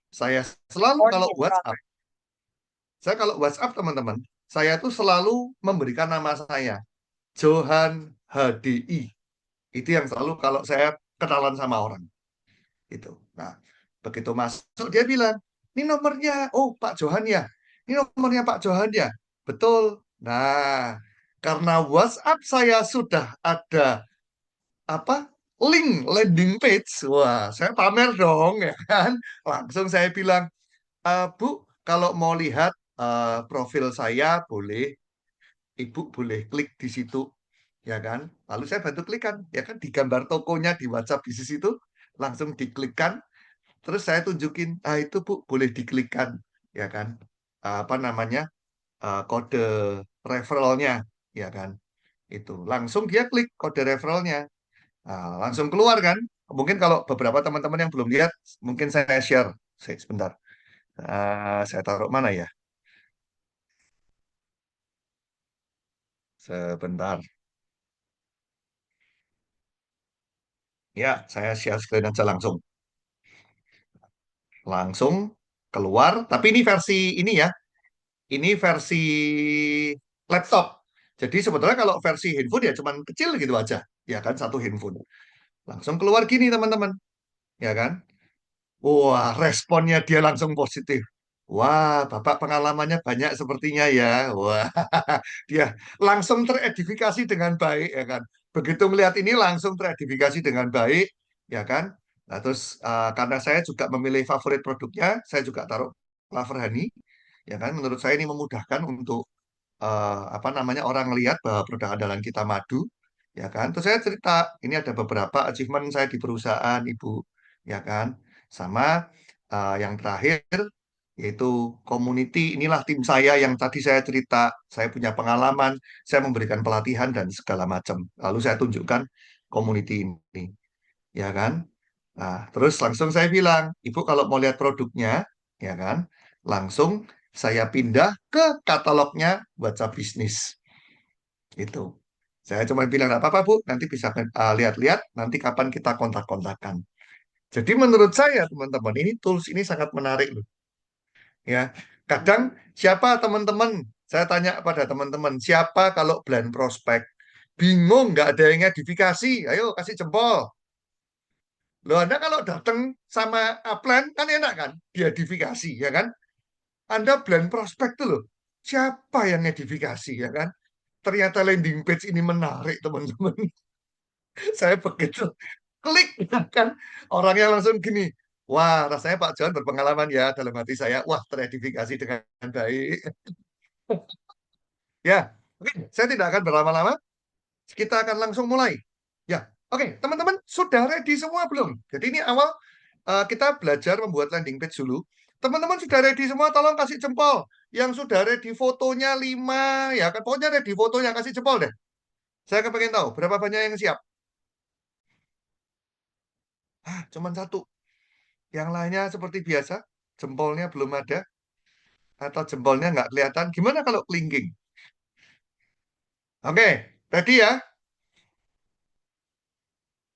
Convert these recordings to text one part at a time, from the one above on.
Saya selalu Oh, kalau disimpan. WhatsApp, saya kalau WhatsApp teman-teman, saya tuh selalu memberikan nama saya, Johan HDI. Itu yang selalu kalau saya kenalan sama orang. Itu. Nah, begitu masuk dia bilang, ini nomornya, oh Pak Johan ya, ini nomornya Pak Johan ya, betul. Nah, karena WhatsApp saya sudah ada apa link landing page, wah saya pamer dong ya kan, langsung saya bilang, Bu, kalau mau lihat profil saya boleh, Ibu boleh klik di situ ya kan. Lalu saya bantu klikkan ya kan di gambar tokonya di WhatsApp di situ langsung diklikkan. Terus saya tunjukin, itu Bu boleh diklikkan, ya kan? Apa namanya, kode referralnya, ya kan? Itu langsung dia klik kode referralnya, langsung keluar kan? Mungkin kalau beberapa teman-teman yang belum lihat, mungkin saya share. Sebentar, saya taruh mana ya? Sebentar, ya saya share screen aja langsung, langsung keluar. Tapi ini versi ini ya, ini versi laptop. Jadi sebetulnya kalau versi handphone ya cuman kecil gitu aja, ya kan satu handphone. Langsung keluar gini teman-teman, ya kan? Wah, responnya dia langsung positif. Wah, Bapak pengalamannya banyak sepertinya ya. Wah, dia langsung teredifikasi dengan baik, ya kan? Begitu melihat ini langsung teredifikasi dengan baik, ya kan? Nah, terus karena saya juga memilih favorit produknya, saya juga taruh Clover Honey, ya kan? Menurut saya ini memudahkan untuk apa namanya orang lihat bahwa produk andalan kita madu, ya kan. Terus saya cerita ini ada beberapa achievement saya di perusahaan ibu, ya kan. Sama yang terakhir yaitu community, inilah tim saya yang tadi saya cerita, saya punya pengalaman, saya memberikan pelatihan dan segala macam, lalu saya tunjukkan community ini, ya kan. Nah, terus langsung saya bilang, Ibu kalau mau lihat produknya, ya kan, langsung saya pindah ke katalognya WhatsApp Bisnis. Itu. Saya cuma bilang, nggak apa-apa Bu, nanti bisa lihat-lihat, nanti kapan kita kontak-kontakan. Jadi menurut saya, teman-teman, ini tools ini sangat menarik loh. Ya, kadang siapa teman-teman, saya tanya pada teman-teman, siapa kalau blind prospect, bingung nggak ada yang edifikasi, ayo kasih jempol. Loh, Anda kalau datang sama upline kan enak kan, diedifikasi ya kan. Anda blind prospect tuh loh. Siapa yang edifikasi ya kan? Ternyata landing page ini menarik, teman-teman. Saya begitu klik ya kan. Orangnya langsung gini. Wah, rasanya Pak John berpengalaman ya dalam hati saya. Wah, teredifikasi dengan baik. Ya, oke. Saya tidak akan berlama-lama. Kita akan langsung mulai. Ya, oke. Teman-teman sudah ready semua belum? Jadi ini awal kita belajar membuat landing page dulu. Teman-teman sudah ready semua, tolong kasih jempol. Yang sudah ready fotonya 5, ya kan? Pokoknya ready fotonya, kasih jempol deh. Saya kepengen tahu, berapa banyak yang siap? Cuman satu. Yang lainnya seperti biasa, jempolnya belum ada, atau jempolnya nggak kelihatan. Gimana kalau kelingking? Oke, ready ya?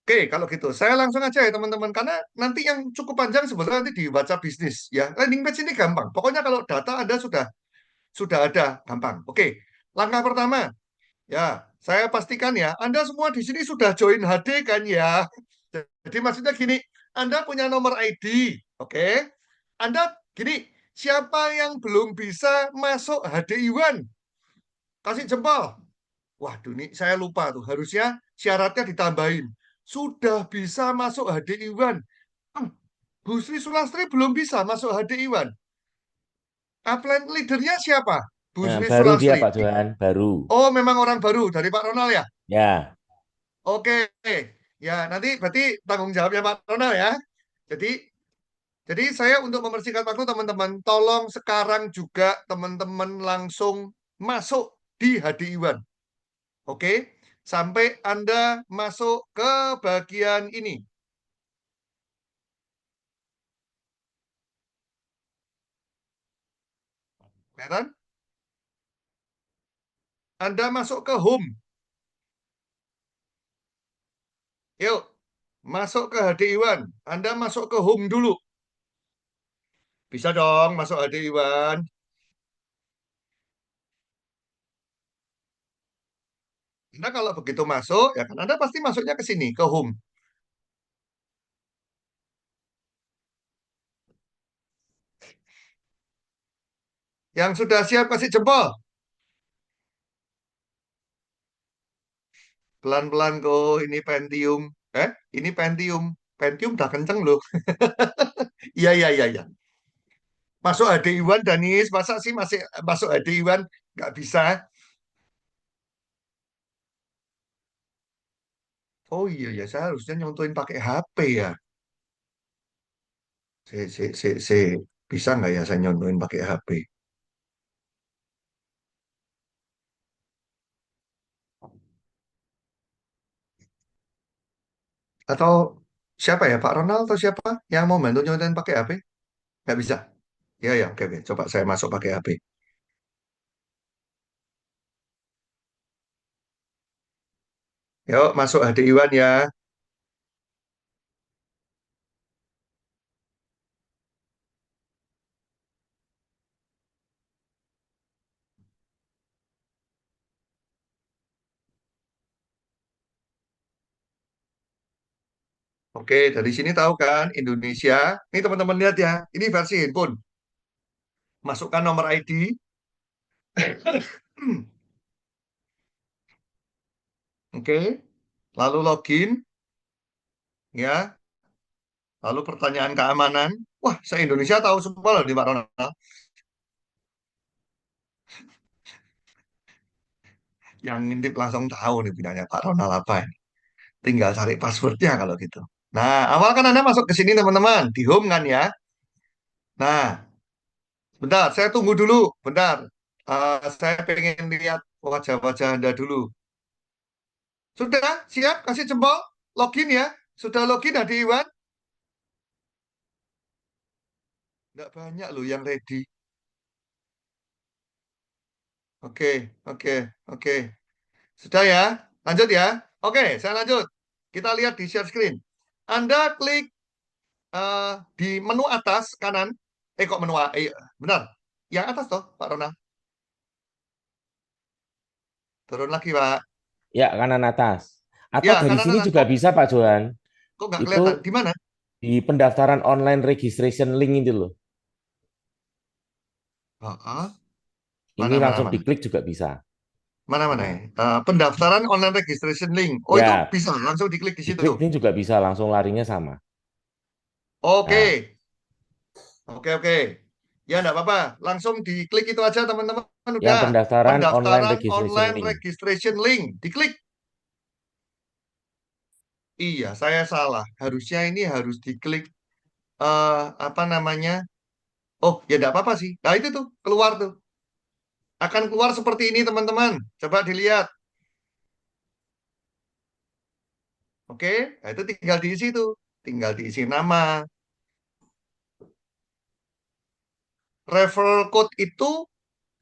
Oke, kalau gitu saya langsung aja ya teman-teman, karena nanti yang cukup panjang sebetulnya nanti di WhatsApp bisnis ya. Landing page ini gampang. Pokoknya kalau data Anda sudah ada, gampang. Oke, langkah pertama ya, saya pastikan ya, Anda semua di sini sudah join HD kan ya. Jadi maksudnya gini, Anda punya nomor ID, oke? Anda gini, siapa yang belum bisa masuk HD Iwan? Kasih jempol. Waduh, ini saya lupa tuh. Harusnya syaratnya ditambahin. Sudah bisa masuk HD Iwan. Hmm, Bu Sri Sulastri belum bisa masuk HD Iwan. Upline leadernya siapa? Bu Nah, Sri baru dia Sulastri. Pak Johan, baru. Oh, memang orang baru dari Pak Ronald ya? Ya, Oke. Ya, nanti berarti tanggung jawabnya Pak Ronald ya. Jadi jadi saya untuk membersihkan waktu teman-teman, tolong sekarang juga teman-teman langsung masuk di HD Iwan. Oke, sampai Anda masuk ke bagian ini. Kelihatan? Anda masuk ke home. Yuk, masuk ke HD Iwan. Anda masuk ke home dulu. Bisa dong masuk HD Iwan. Anda kalau begitu masuk, ya kan Anda pasti masuknya ke sini, ke home. Yang sudah siap kasih jempol. Pelan-pelan kok, ini Pentium. Ini Pentium. Pentium udah kenceng loh. Iya, iya, iya, iya. Masuk HD Iwan, Danis. Masa sih masih masuk HD Iwan? Nggak bisa. Oh iya, ya saya harusnya nyontoin pakai HP ya. Si. Bisa nggak ya saya nyontoin pakai HP? Atau siapa ya, Pak Ronald atau siapa yang mau bantu nyontoin pakai HP? Nggak bisa. Ya, ya, oke, oke. Coba saya masuk pakai HP. Yuk, masuk HD Iwan ya. Oke, dari sini tahu kan Indonesia. Ini teman-teman lihat ya. Ini versi handphone. Masukkan nomor ID. Oke. Lalu login ya. Lalu pertanyaan keamanan. Wah, saya Indonesia tahu semua loh di Pak Ronald. Yang ngintip langsung tahu nih punyanya Pak Ronald apa ini. Tinggal cari passwordnya kalau gitu. Nah, awal kan Anda masuk ke sini teman-teman. Di home kan ya. Nah, bentar, saya tunggu dulu. Bentar. Saya pengen lihat wajah-wajah Anda dulu. Sudah? Siap? Kasih jempol? Login ya? Sudah login Adi Iwan? Nggak banyak loh yang ready. Oke, oke, oke. Sudah ya? Lanjut ya? Oke, saya lanjut. Kita lihat di share screen. Anda klik eh, di menu atas kanan. Kok menu benar. Yang atas toh, Pak Ronald. Turun lagi, Pak. Ya, kanan atas. Atau Ya, dari kanan sini atas. juga bisa, Pak Johan. Kok nggak Itu kelihatan? Di mana? di pendaftaran online registration link itu loh. Ini Mana, mana, langsung mana? diklik juga bisa. Mana, mana ya? Nah, Pendaftaran online registration link. Oh, itu ya, bisa langsung diklik di situ. diklik ini juga bisa langsung larinya sama. Oke, Nah, oke, oke. Ya, enggak apa-apa. Langsung diklik itu aja, teman-teman. yang Udah. pendaftaran online Pendaftaran registration online link. registration link. Diklik. Iya, saya salah. Harusnya ini harus diklik apa namanya? Oh, ya enggak apa-apa sih. Nah, itu tuh, keluar tuh. Akan keluar seperti ini, teman-teman. Coba dilihat. Oke, nah, itu tinggal diisi tuh. Tinggal diisi nama. Referral code itu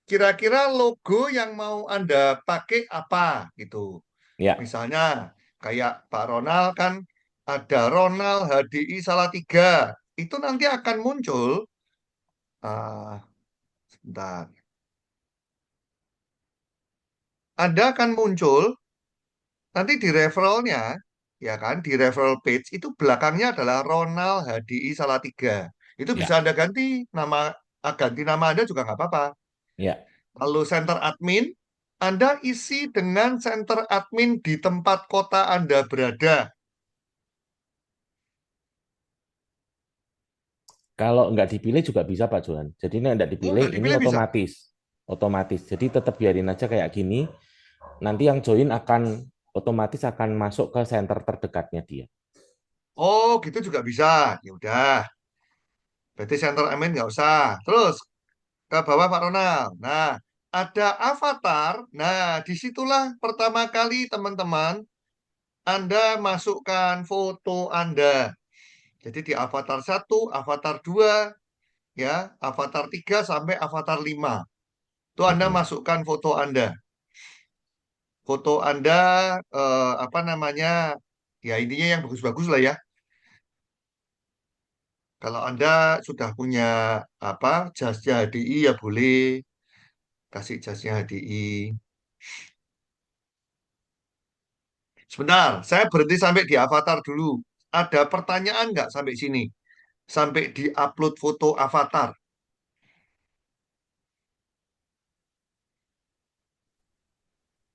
kira-kira logo yang mau Anda pakai apa gitu. Ya, Misalnya kayak Pak Ronald kan ada Ronald HDI Salatiga. Itu nanti akan muncul sebentar. Anda akan muncul nanti di referralnya ya kan di referral page itu belakangnya adalah Ronald HDI Salatiga. Itu bisa ya, Anda ganti nama ganti nama Anda juga nggak apa-apa. ya. Lalu center admin Anda isi dengan center admin di tempat kota Anda berada. Kalau nggak dipilih juga bisa, Pak Johan. Jadi ini nggak Oh, dipilih, nggak ini dipilih bisa. otomatis. Otomatis. Jadi tetap biarin aja kayak gini. Nanti yang join akan otomatis akan masuk ke center terdekatnya dia. Oh, gitu juga bisa. Ya udah, berarti center admin nggak usah. Terus ke bawah Pak Ronald. Nah, ada avatar. Nah, disitulah pertama kali teman-teman Anda masukkan foto Anda. Jadi di avatar satu, avatar 2, ya, avatar 3 sampai avatar 5. Itu Anda Mm-mm. masukkan foto Anda. Foto Anda apa namanya? Ya intinya yang bagus-bagus lah ya. Kalau Anda sudah punya apa jasnya HDI ya boleh kasih jasnya HDI. Sebentar, saya berhenti sampai di avatar dulu. Ada pertanyaan nggak sampai sini? Sampai di upload foto avatar.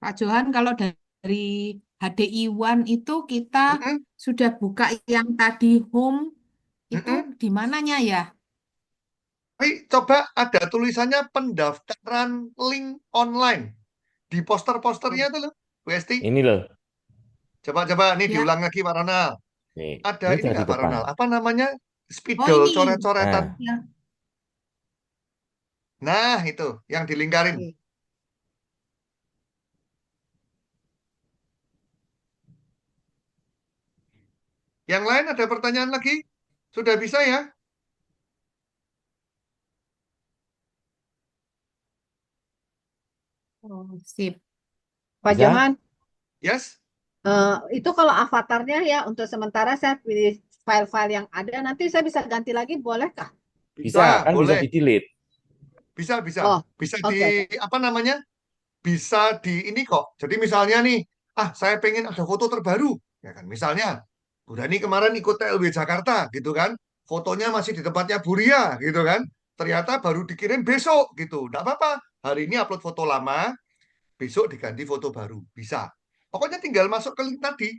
Pak Johan, kalau dari HDI One itu kita Mm-mm, sudah buka yang tadi home, itu mm-mm. di mananya ya? Tapi coba ada tulisannya pendaftaran link online di poster-posternya itu loh, Bu Esti. Ini loh. Coba-coba ini Ya, diulang lagi Pak Ronald. Nih, Ada ini ini udah di nggak Pak depan. Ronald? Apa namanya? oh Spidol, ini. coret-coretan. Nah, Ya, Nah, itu yang dilingkarin. oke. Yang lain ada pertanyaan lagi? Sudah bisa ya? Oh, sip. Pak bisa? Johan, Yes? itu kalau avatarnya ya untuk sementara saya pilih file-file yang ada, nanti saya bisa ganti lagi, bolehkah? Bisa, Bisa, kan bisa boleh. di-delete. Bisa, bisa. Oh, Bisa di, oke, oke. apa namanya? Bisa di ini kok. Jadi misalnya nih, saya pengen ada foto terbaru. Ya kan, misalnya, Bu Dani kemarin ikut TLW Jakarta, gitu kan. Fotonya masih di tempatnya Buria, gitu kan. Ternyata baru dikirim besok, gitu. Nggak apa-apa. Hari ini upload foto lama, besok diganti foto baru. Bisa. Pokoknya tinggal masuk ke link tadi.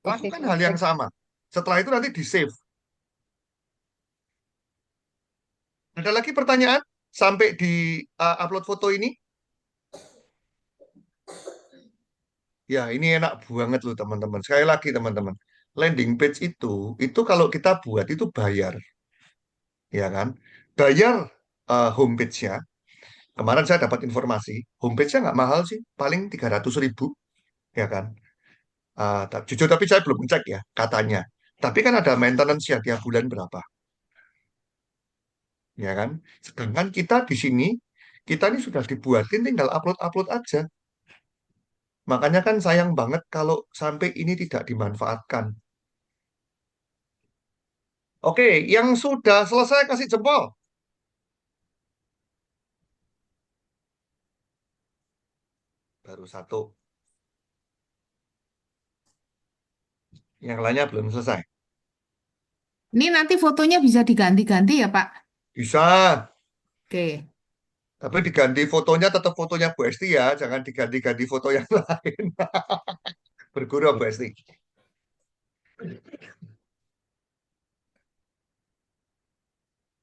Oke, Lakukan hal yang baik. sama. Setelah itu nanti di-save. Ada lagi pertanyaan? Sampai di upload foto ini? Ya, ini enak banget loh teman-teman. Sekali lagi teman-teman, landing page itu kalau kita buat itu bayar, ya kan? Bayar homepage-nya. Kemarin saya dapat informasi, homepage-nya nggak mahal sih, paling 300.000, ya kan? Jujur tapi saya belum cek ya, katanya. Tapi kan ada maintenance ya tiap bulan berapa, ya kan? Sedangkan kita di sini, kita ini sudah dibuatin tinggal upload-upload aja. Makanya kan sayang banget kalau sampai ini tidak dimanfaatkan. Oke, yang sudah selesai kasih jempol. Baru satu. Yang lainnya belum selesai. Ini nanti fotonya bisa diganti-ganti ya, Pak? Bisa, Oke. tapi diganti fotonya tetap fotonya Bu Esti ya. Jangan diganti-ganti foto yang lain. Berguru Bu Esti.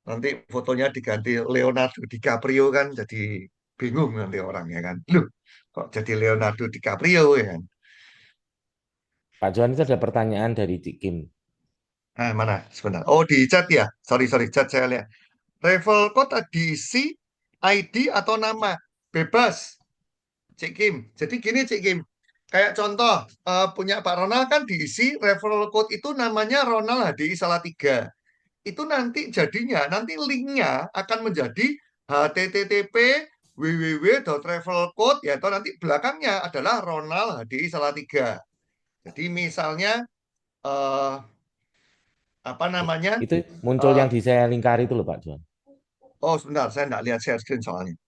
Nanti fotonya diganti Leonardo DiCaprio kan jadi bingung nanti orang ya kan. Loh, kok jadi Leonardo DiCaprio ya kan? Pak Johan itu ada pertanyaan dari Cik Kim. Mana? Sebentar. Oh, di chat ya. Sorry, sorry, chat saya lihat. Travel code diisi ID atau nama. Bebas. Cik Kim. Jadi gini Cik Kim, kayak contoh punya Pak Ronald kan diisi referral code itu namanya Ronald HDI tiga. Itu nanti jadinya, nanti linknya akan menjadi http www.referralcode ya atau nanti belakangnya adalah Ronald HDI tiga. Jadi misalnya eh, apa namanya? Itu muncul eh, yang di saya lingkari itu loh Pak Johan. oh sebentar, saya nggak lihat share screen soalnya.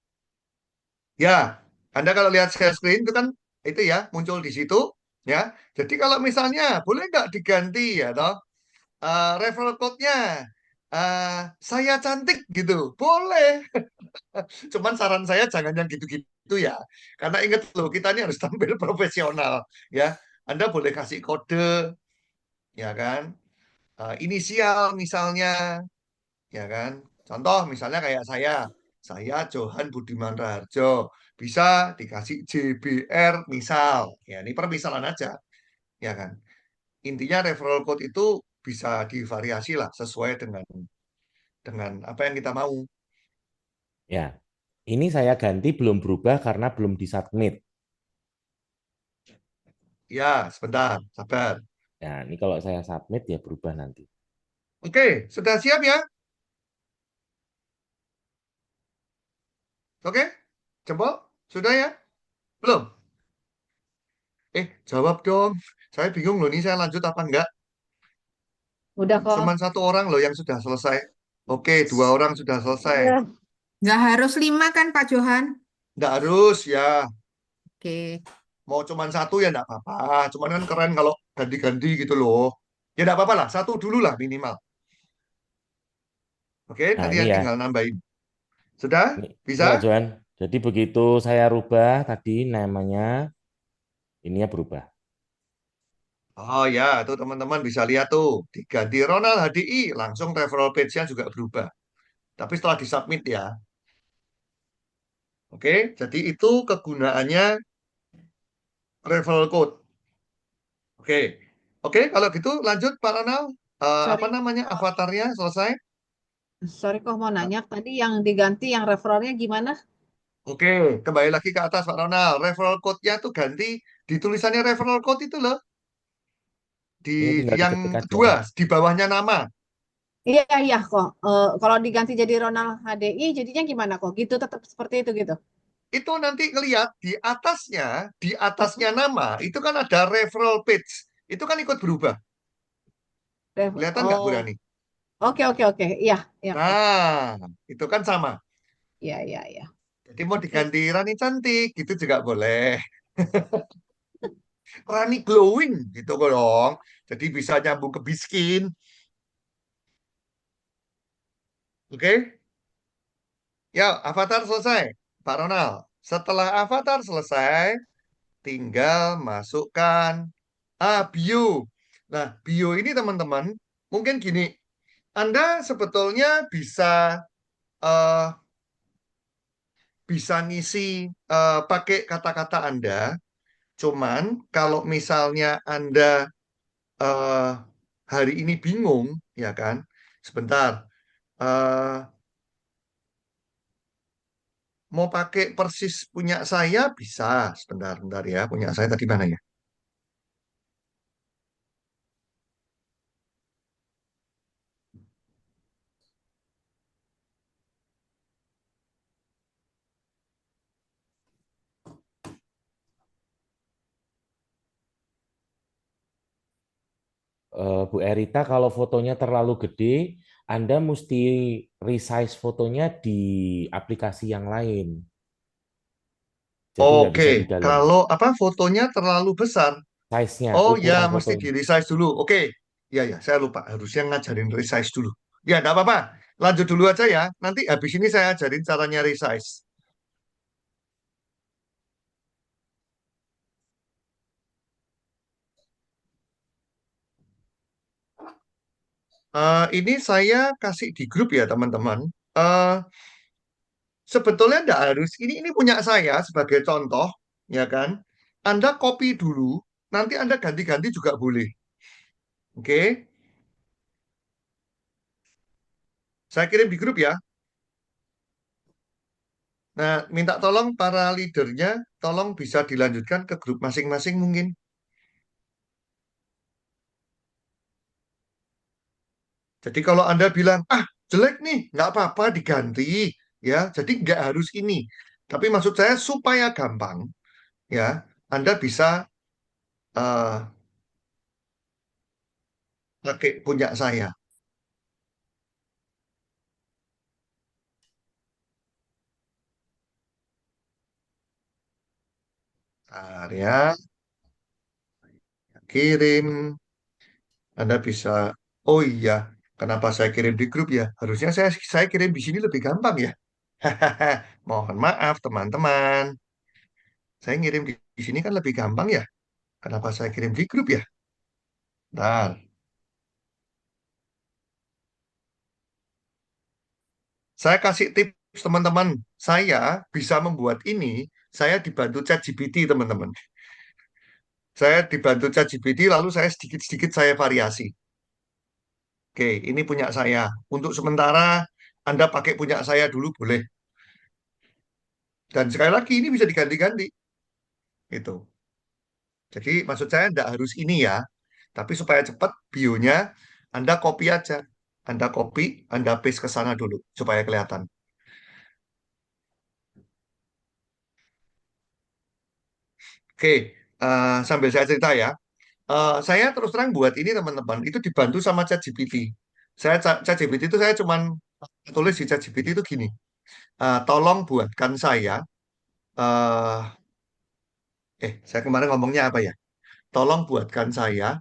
Ya, Anda kalau lihat share screen itu kan itu ya muncul di situ ya. Jadi kalau misalnya boleh nggak diganti ya toh referral code-nya saya cantik gitu. Boleh. Cuman saran saya jangan yang gitu-gitu ya. Karena ingat loh kita ini harus tampil profesional ya. Anda boleh kasih kode ya kan. Inisial misalnya ya kan. Contoh misalnya kayak saya Johan Budiman Raharjo, bisa dikasih JBR misal. Ya, ini permisalan aja, ya kan. Intinya referral code itu bisa divariasi lah sesuai dengan apa yang kita mau. Ya, ini saya ganti belum berubah karena belum disubmit. Ya, sebentar, sabar. Nah, ini kalau saya submit ya berubah nanti. Oke, sudah siap ya? Oke, jempol, sudah ya? Belum? Jawab dong. Saya bingung loh nih, saya lanjut apa enggak? Udah kok. Cuman satu orang loh yang sudah selesai. Oke, dua orang sudah selesai. Iya. Nggak harus 5 kan Pak Johan? Nggak harus ya. Oke. Mau cuman satu ya nggak apa-apa. Cuman kan keren kalau ganti-ganti gitu loh. Ya nggak apa-apa lah, satu dulu lah minimal. Oke, Nah, nanti ini ya ya. tinggal nambahin. Sudah? Ini Pak Bisa? Johan. Jadi begitu saya rubah tadi namanya, ininya berubah. Oh ya, tuh teman-teman bisa lihat tuh. Diganti Ronald HDI, langsung referral page-nya juga berubah. Tapi setelah disubmit ya. Oke, jadi itu kegunaannya referral code. Oke, oke kalau gitu lanjut Pak Ronald. Apa Sorry, namanya avatarnya selesai? sorry kok mau nanya tadi yang diganti yang referralnya gimana? Oke, kembali lagi ke atas Pak Ronald. Referral code-nya tuh ganti di tulisannya referral code itu loh. Di Ini tinggal yang diketik aja. kedua, di bawahnya nama. Iya iya kok. Kalau diganti jadi Ronald HDI jadinya gimana kok? Gitu tetap seperti itu gitu. Itu nanti ngelihat di atasnya nama, itu kan ada referral page. Itu kan ikut berubah. Kelihatan nggak Bu Oh, Rani? oke oke oke. Iya iya oke. Nah, itu kan sama. Iya iya iya. Jadi mau Oke. diganti Rani cantik, gitu juga boleh. Rani glowing, gitu kok dong. Jadi bisa nyambung ke biskin. Oke? Ya, avatar selesai. Pak Ronald, setelah avatar selesai, tinggal masukkan bio. Nah, bio ini teman-teman, mungkin gini, Anda sebetulnya eh, bisa ngisi pakai kata-kata Anda. Cuman kalau misalnya Anda eh, hari ini bingung, ya kan? Sebentar, eh, mau pakai persis punya saya bisa. Sebentar, sebentar ya. Punya saya tadi mana ya? Bu Erita, kalau fotonya terlalu gede, Anda mesti resize fotonya di aplikasi yang lain. Jadi nggak Oke, bisa di dalam. kalau apa fotonya terlalu besar. Size-nya, Oh ya, ukuran mesti di fotonya. resize dulu. Oke, ya ya, saya lupa. Harusnya ngajarin resize dulu. Ya, enggak apa-apa. Lanjut dulu aja ya. Nanti habis ini saya ajarin caranya resize. Ini saya kasih di grup ya, teman-teman. Eh, Sebetulnya enggak harus. Ini punya saya sebagai contoh, ya kan? Anda copy dulu, nanti Anda ganti-ganti juga boleh. Oke, saya kirim di grup ya. Nah, minta tolong para leadernya, tolong bisa dilanjutkan ke grup masing-masing mungkin. Jadi kalau Anda bilang, jelek nih, nggak apa-apa diganti. Ya, jadi nggak harus ini. Tapi maksud saya supaya gampang, ya, Anda bisa eh, pakai punya saya. Bentar ya, kirim. Anda bisa, oh iya, kenapa saya kirim di grup ya? Harusnya saya kirim di sini lebih gampang ya. Mohon maaf teman-teman. Saya ngirim di sini kan lebih gampang ya. Kenapa saya kirim di grup ya? Nah, saya kasih tips teman-teman. Saya bisa membuat ini, saya dibantu ChatGPT teman-teman. Saya dibantu ChatGPT lalu saya sedikit-sedikit saya variasi. Oke, ini punya saya. Untuk sementara Anda pakai punya saya dulu boleh. Dan sekali lagi ini bisa diganti-ganti. Gitu. Jadi maksud saya tidak harus ini ya. Tapi supaya cepat bionya Anda copy aja. Anda copy, Anda paste ke sana dulu supaya kelihatan. Oke, sambil saya cerita ya. Saya terus terang buat ini teman-teman, itu dibantu sama ChatGPT. ChatGPT itu saya cuman tulis di ChatGPT itu gini, tolong buatkan eh saya kemarin ngomongnya apa ya? Tolong buatkan saya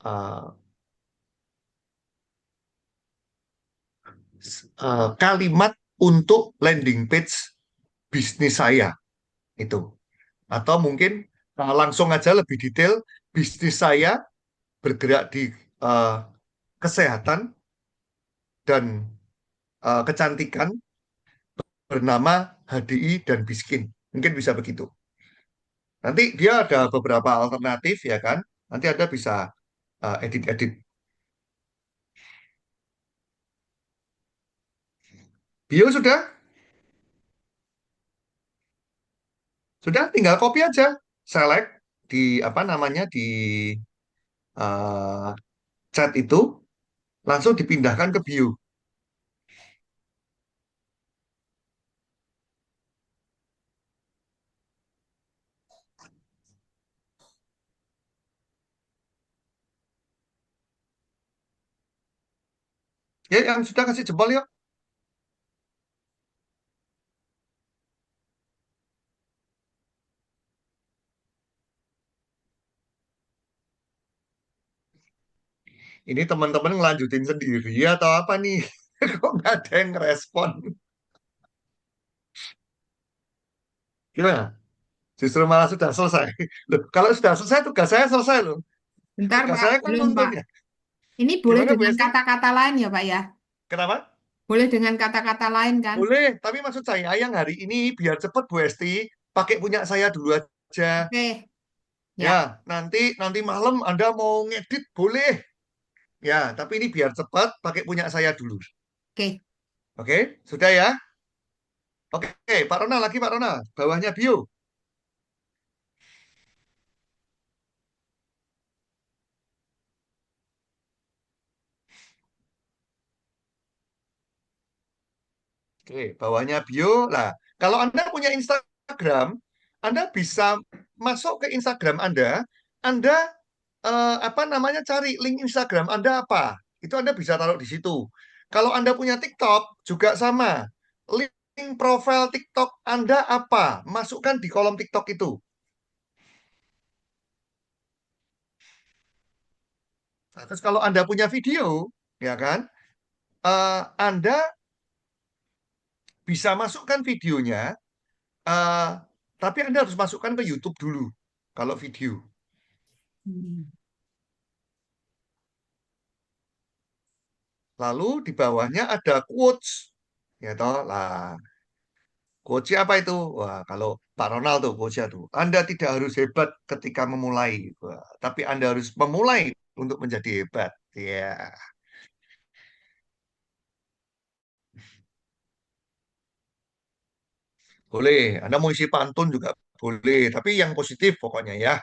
eh, kalimat untuk landing page bisnis saya itu. Atau mungkin langsung aja lebih detail, bisnis saya bergerak di eh, kesehatan dan kecantikan bernama HDI dan Biskin. Mungkin bisa begitu. Nanti dia ada beberapa alternatif ya kan. Nanti ada bisa edit-edit. Bio sudah? Sudah tinggal copy aja. Select di apa namanya di eh, chat itu langsung dipindahkan ke bio. Ya yang sudah kasih jempol yuk. Ini teman-teman ngelanjutin sendiri atau apa nih? Kok nggak ada yang respon? Gimana? Justru malah sudah selesai. Loh, kalau sudah selesai, tugas saya selesai loh. Bentar, Tugas Pak. saya kan Belum, nuntun Pak. ya. Ini boleh Gimana Bu dengan Esti? kata-kata lain ya, Pak ya? Kenapa? Boleh dengan kata-kata lain kan? Boleh, tapi maksud saya yang hari ini biar cepat Bu Esti, pakai punya saya dulu aja. Oke, Ya, ya. nanti nanti malam Anda mau ngedit boleh. Ya, tapi ini biar cepat pakai punya saya dulu. Oke. Oke, sudah ya? Oke, Pak Ronald lagi Pak Ronald. Bawahnya bio. Oke, bawahnya bio. Lah, kalau Anda punya Instagram, Anda bisa masuk ke Instagram Anda apa namanya cari link Instagram Anda apa? Itu Anda bisa taruh di situ. Kalau Anda punya TikTok juga sama. Link profil TikTok Anda apa? Masukkan di kolom TikTok itu. Nah, terus kalau Anda punya video, ya kan? Anda bisa masukkan videonya, eh, tapi Anda harus masukkan ke YouTube dulu kalau video. Hmm. Lalu di bawahnya ada quotes, ya toh. Lah, quotes apa itu? Wah, kalau Pak Ronald tuh quotes tuh. Anda tidak harus hebat ketika memulai, wah, tapi Anda harus memulai untuk menjadi hebat. Ya, boleh. Anda mau isi pantun juga boleh, tapi yang positif pokoknya ya.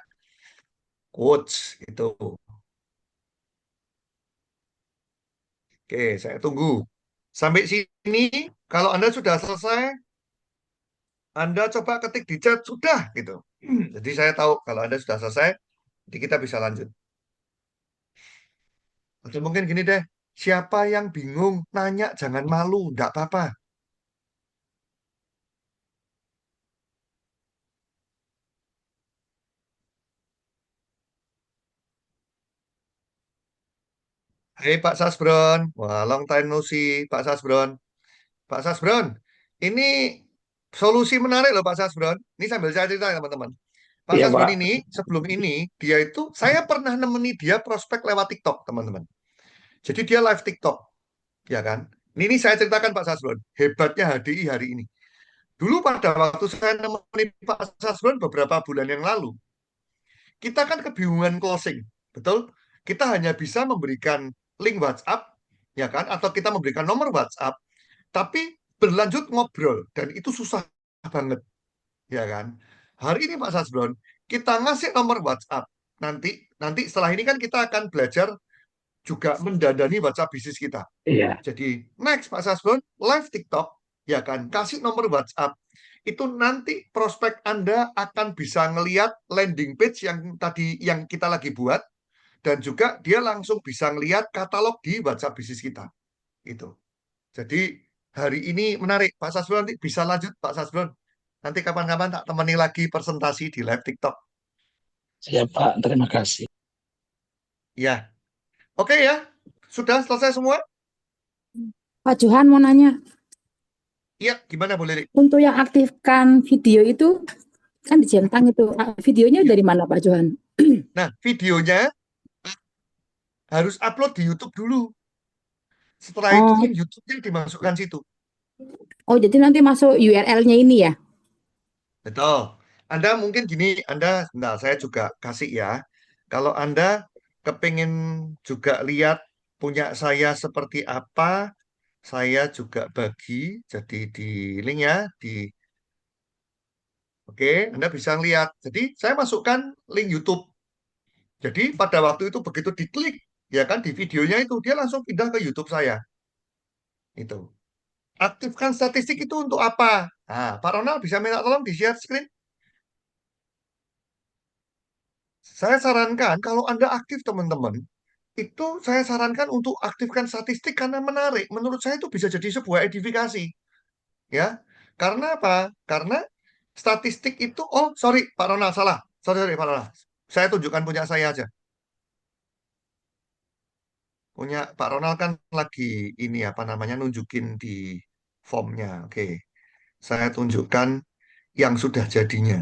Quotes itu. Oke, saya tunggu. Sampai sini, kalau Anda sudah selesai, Anda coba ketik di chat, sudah gitu. Jadi saya tahu kalau Anda sudah selesai, jadi kita bisa lanjut. Atau mungkin gini deh, siapa yang bingung, nanya jangan malu, enggak apa-apa. Hei Pak Sasbron, wah long time no see, Pak Sasbron. Pak Sasbron, ini solusi menarik loh Pak Sasbron. Ini sambil saya cerita ya teman-teman. Pak Iya, Sasbron Pak. ini, sebelum ini, dia itu, saya pernah nemeni dia prospek lewat TikTok, teman-teman. Jadi dia live TikTok, ya kan? Ini saya ceritakan Pak Sasbron, hebatnya HDI hari ini. Dulu pada waktu saya nemenin Pak Sasbron beberapa bulan yang lalu, kita kan kebingungan closing, betul? Kita hanya bisa memberikan link WhatsApp, ya kan? Atau kita memberikan nomor WhatsApp, tapi berlanjut ngobrol dan itu susah banget, ya kan? Hari ini Pak Sasbron, kita ngasih nomor WhatsApp. Nanti nanti setelah ini kan kita akan belajar juga mendandani WhatsApp bisnis kita. Iya. Jadi next Pak Sasbron live TikTok, ya kan? Kasih nomor WhatsApp. itu nanti prospek Anda akan bisa ngelihat landing page yang tadi yang kita lagi buat, dan juga dia langsung bisa ngelihat katalog di WhatsApp bisnis kita. Itu. Jadi hari ini menarik. Pak Sasbron nanti bisa lanjut, Pak Sasbron. Nanti kapan-kapan tak temani lagi presentasi di live TikTok. Siap, Pak. Terima kasih. Ya. Oke ya. Sudah selesai semua? Pak Johan mau nanya, Iya, gimana boleh, Rik? untuk yang aktifkan video itu kan dicentang itu, videonya Iya. dari mana Pak Johan? Nah, videonya harus upload di YouTube dulu. Setelah itu Oh, link YouTube-nya dimasukkan situ. oh jadi nanti masuk URL-nya ini ya? Betul. Anda mungkin gini, nah saya juga kasih ya. Kalau Anda kepingin juga lihat punya saya seperti apa, saya juga bagi jadi di link ya, oke, Anda bisa lihat. Jadi saya masukkan link YouTube. Jadi pada waktu itu begitu diklik, ya kan di videonya itu dia langsung pindah ke YouTube saya. Itu. Aktifkan statistik itu untuk apa? Nah, Pak Ronald bisa minta tolong di share screen. Saya sarankan kalau Anda aktif teman-teman, itu saya sarankan untuk aktifkan statistik karena menarik. Menurut saya itu bisa jadi sebuah edifikasi. Ya. Karena apa? Karena statistik itu, oh sorry Pak Ronald salah. Sorry Pak Ronald. Saya tunjukkan punya saya aja. Punya Pak Ronald kan lagi ini apa namanya nunjukin di formnya. Oke. Saya tunjukkan yang sudah jadinya.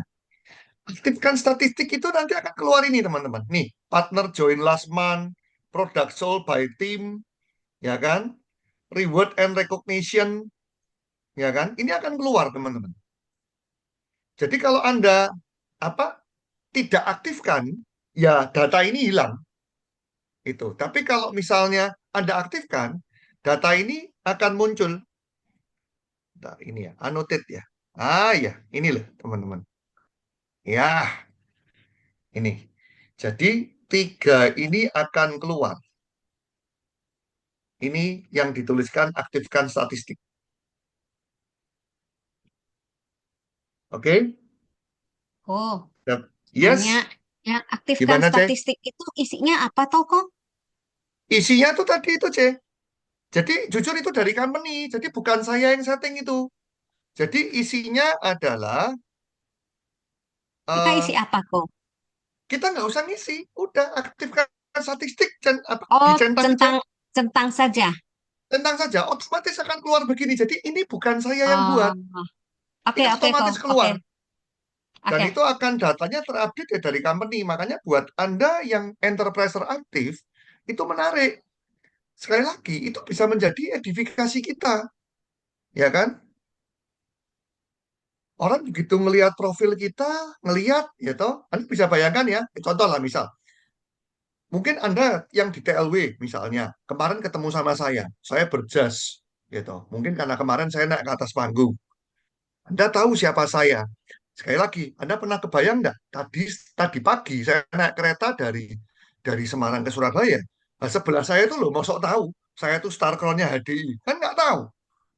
Aktifkan statistik itu nanti akan keluar ini teman-teman. Nih, partner join last month, product sold by team, ya kan? Reward and recognition, ya kan? Ini akan keluar teman-teman. Jadi kalau Anda apa tidak aktifkan, ya data ini hilang. Itu. Tapi kalau misalnya Anda aktifkan, data ini akan muncul. Nah, ini ya, annotate ya. Ah ya, ini loh teman-teman. Ya, ini. Jadi tiga ini akan keluar. Ini yang dituliskan aktifkan statistik. Oke? Oh, Yes. hanya yang aktifkan Gimana, C? statistik itu isinya apa toh kok? Isinya tuh tadi itu, C. Jadi jujur itu dari company. Jadi bukan saya yang setting itu. Jadi isinya adalah Kita isi eh apa kok? kita nggak usah ngisi. Udah aktifkan statistik dan Oh, dicentang aja. centang saja. Centang saja. Otomatis akan keluar begini. Jadi ini bukan saya yang Oh, buat. oke Ini oke kok. otomatis Oke, keluar. Dan oke. itu akan datanya terupdate ya dari company. Makanya buat Anda yang enterpriser aktif, itu menarik. Sekali lagi, itu bisa menjadi edifikasi kita. Ya kan? Orang begitu ngelihat profil kita, ngelihat, ya toh, Anda bisa bayangkan ya, contoh lah misal, mungkin Anda yang di TLW misalnya, kemarin ketemu sama saya berjas, gitu. Mungkin karena kemarin saya naik ke atas panggung, Anda tahu siapa saya. Sekali lagi, Anda pernah kebayang nggak? Tadi pagi saya naik kereta dari Semarang ke Surabaya. Nah, sebelah saya itu loh, mosok tahu, saya itu star crown-nya HDI, kan nggak tahu,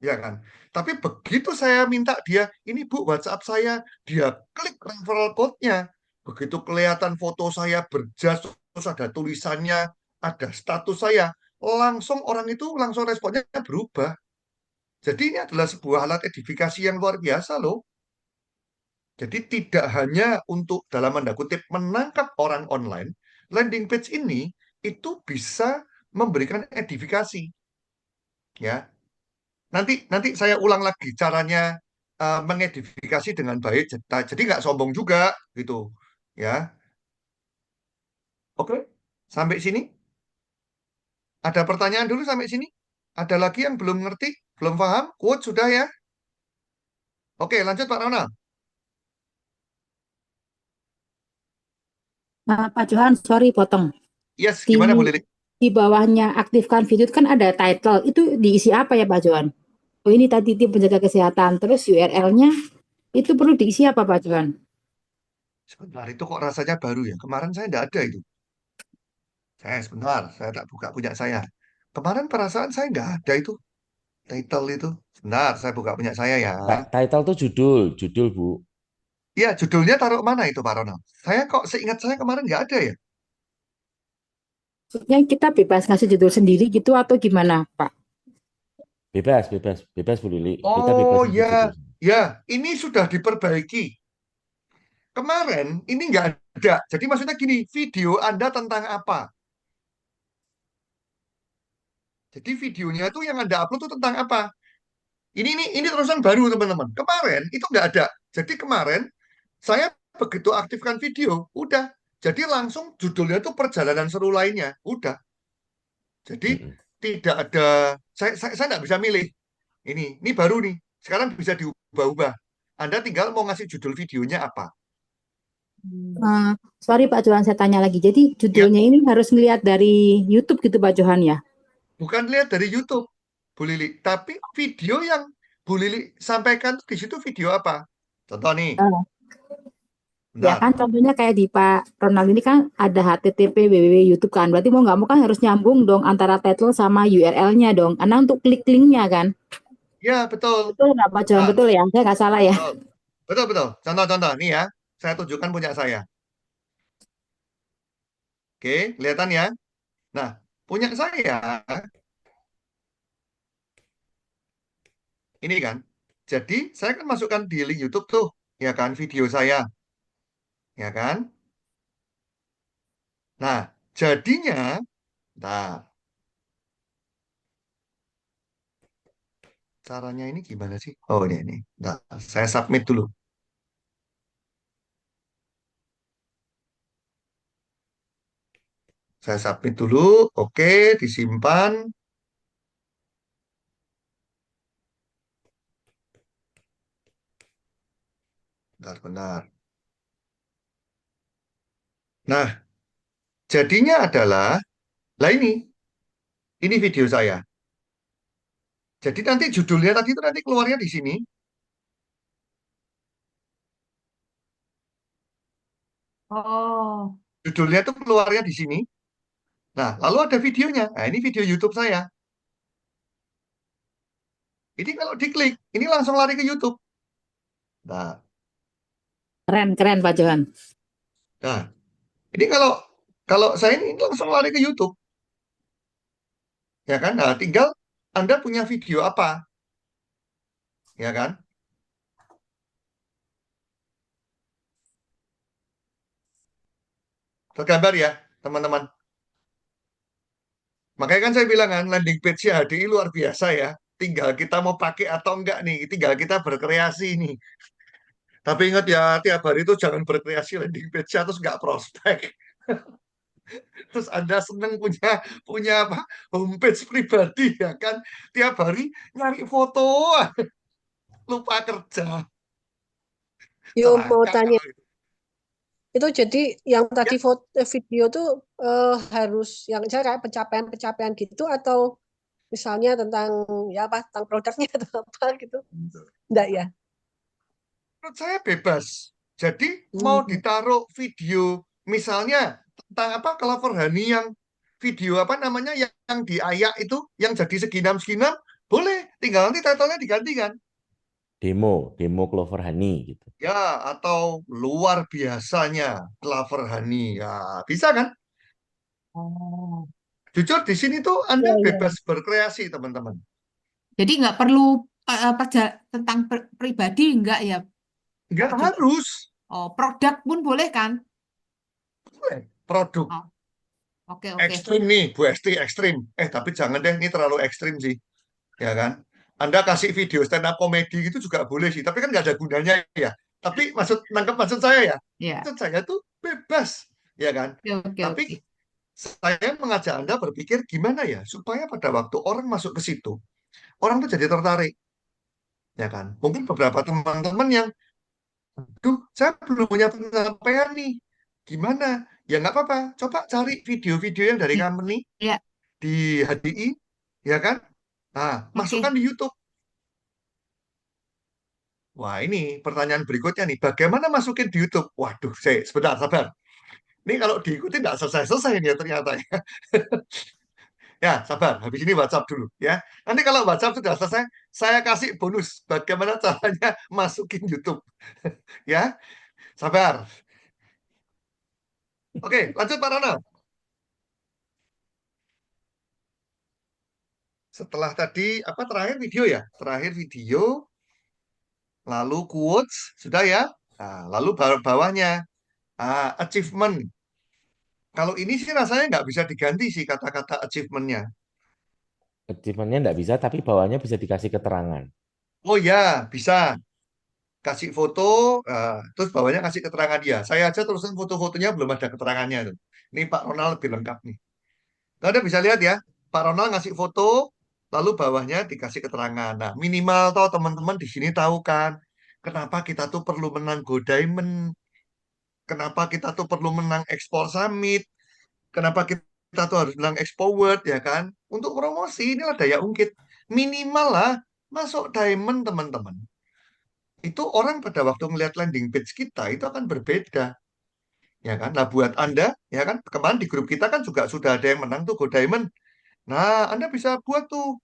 ya kan? Tapi begitu saya minta dia, ini Bu WhatsApp saya, dia klik referral code-nya. Begitu kelihatan foto saya berjas, terus ada tulisannya, ada status saya, langsung orang itu langsung responnya berubah. Jadi ini adalah sebuah alat edifikasi yang luar biasa loh. Jadi tidak hanya untuk dalam tanda kutip menangkap orang online, landing page ini itu bisa memberikan edifikasi. Ya, nanti saya ulang lagi caranya mengedifikasi dengan baik. Jadi nggak sombong juga gitu. Ya, oke. Sampai sini ada pertanyaan dulu sampai sini. Ada lagi yang belum ngerti, belum paham? Quote sudah ya? Oke, lanjut Pak Ronald. Pak Johan, sorry potong. Yes, Di gimana boleh? di bawahnya aktifkan video itu kan ada title, itu diisi apa ya Pak Johan? Oh ini tadi tim penjaga kesehatan, terus URL-nya itu perlu diisi apa Pak Johan? Sebentar, itu kok rasanya baru ya? Kemarin saya tidak ada itu. Sebentar, saya tak buka punya saya. Kemarin perasaan saya nggak ada itu. Title itu. Benar, saya buka punya saya ya. Title tuh judul Bu. Ya, judulnya taruh mana itu Pak Ronald? Saya kok seingat saya kemarin nggak ada ya. Maksudnya kita bebas ngasih judul sendiri gitu atau gimana, Pak? Bebas Bu Lili. Kita bebas Oh ngasih ya, judul. ya, ini sudah diperbaiki. Kemarin ini nggak ada. Jadi maksudnya gini, video Anda tentang apa? Jadi videonya itu yang Anda upload itu tentang apa? Ini terusan baru teman-teman. Kemarin itu nggak ada. Jadi kemarin saya begitu aktifkan video, udah. Jadi langsung judulnya itu perjalanan seru lainnya, udah. Jadi Mm-mm. tidak ada. Saya nggak bisa milih. Ini baru nih. Sekarang bisa diubah-ubah. Anda tinggal mau ngasih judul videonya apa? Sorry Pak Johan, saya tanya lagi. Jadi Ya, judulnya ini harus ngelihat dari YouTube gitu Pak Johan ya? bukan lihat dari YouTube, Bu Lili. Tapi video yang Bu Lili sampaikan di situ video apa? Contoh nih, Eh, Ya bentar. kan contohnya kayak di Pak Ronald ini kan ada HTTP www YouTube kan. Berarti mau nggak mau kan harus nyambung dong antara title sama URL-nya dong. Karena untuk klik linknya kan. Ya, betul. Betul nggak Pak Johan? Nah, Betul ya? Saya nggak salah ya? betul. Betul, betul. Contoh-contoh nih ya. Saya tunjukkan punya saya. Oke, kelihatan ya. Nah, punya saya ini kan. Jadi, saya kan masukkan di link YouTube tuh, ya kan, video saya, ya kan? Nah, jadinya, nah, caranya ini gimana sih? Oh, ini. Nah, saya submit dulu. Saya submit dulu. Oke, disimpan. Bentar, bentar. Nah, jadinya adalah, lah ini video saya. Jadi nanti judulnya tadi itu nanti keluarnya di sini. Oh, Judulnya tuh keluarnya di sini. Nah, lalu ada videonya. Nah, ini video YouTube saya. Ini kalau diklik, ini langsung lari ke YouTube. Nah, Keren Pak Johan. nah, ini kalau kalau saya ini langsung lari ke YouTube, ya kan? Nah, tinggal Anda punya video apa, ya kan? Tergambar ya, teman-teman. Makanya kan saya bilang kan, landing page HDI luar biasa ya. Tinggal kita mau pakai atau enggak nih, tinggal kita berkreasi nih. Tapi ingat ya, tiap hari itu jangan berkreasi landing page terus nggak prospek. Terus Anda seneng punya punya apa homepage pribadi ya kan? Tiap hari nyari foto, lupa kerja, Mau celaka tanya, kalau itu. itu jadi yang Ya, tadi video tuh harus yang saya kayak pencapaian-pencapaian gitu atau misalnya tentang ya apa tentang produknya atau apa gitu? Enggak ya? menurut saya bebas. Jadi mau Hmm. ditaruh video, misalnya tentang apa Clover Honey yang video apa namanya yang diayak itu, yang jadi seginam-seginam, boleh. Tinggal nanti title-nya diganti kan. Demo Clover Honey gitu. Ya, atau luar biasanya Clover Honey. Ya, bisa kan? oh. Jujur di sini tuh Anda Ya, ya. bebas berkreasi, teman-teman. Jadi nggak perlu tentang pribadi nggak ya, Nggak Pak Johan? harus. Oh, produk pun boleh kan? Boleh. Produk Oh, oke. ekstrim nih, Bu Esti ekstrim. Tapi jangan deh, ini terlalu ekstrim sih. Ya kan? Anda kasih video stand up comedy gitu juga boleh sih. Tapi kan nggak ada gunanya ya. Tapi nangkep maksud saya ya. Ya, Maksud saya tuh bebas. Ya kan? Tapi oke. saya mengajak Anda berpikir gimana ya supaya pada waktu orang masuk ke situ, orang tuh jadi tertarik. Ya kan? Mungkin beberapa teman-teman yang duh, saya belum punya pencapaian nih. Gimana? Ya nggak apa-apa. Coba cari video-video yang dari Ya, company ya, di HDI, ya kan? Nah, masukkan oke. di YouTube. Wah, ini pertanyaan berikutnya nih. Bagaimana masukin di YouTube? Waduh, sebentar, sabar. Ini kalau diikuti nggak selesai-selesai ini ya ternyata ya. Ya, sabar. Habis ini WhatsApp dulu ya. Nanti kalau WhatsApp sudah selesai, saya kasih bonus bagaimana caranya masukin YouTube. Ya, sabar. Oke, lanjut Pak Ronald. Setelah tadi apa terakhir video ya? Terakhir video, lalu quotes, sudah ya. Nah, lalu bawahnya achievement. Kalau ini sih rasanya nggak bisa diganti sih kata-kata achievementnya. Achievementnya nggak bisa, tapi bawahnya bisa dikasih keterangan. Oh ya, bisa. Kasih foto, terus bawahnya kasih keterangan dia. Saya aja terusin foto-fotonya belum ada keterangannya tuh. Ini Pak Ronald lebih lengkap nih. Nah, Anda bisa lihat ya, Pak Ronald ngasih foto, lalu bawahnya dikasih keterangan. Nah, minimal toh teman-teman di sini tahu kan, kenapa kita tuh perlu menang Go Diamond, kenapa kita tuh perlu menang Export Summit, kenapa kita tuh harus menang Expo World ya kan? Untuk promosi inilah daya ungkit. Minimal lah masuk Diamond teman-teman. Itu orang pada waktu melihat landing page kita itu akan berbeda. Ya kan? Nah, buat Anda, ya kan, kemarin di grup kita kan juga sudah ada yang menang tuh Go Diamond. Nah, Anda bisa buat tuh,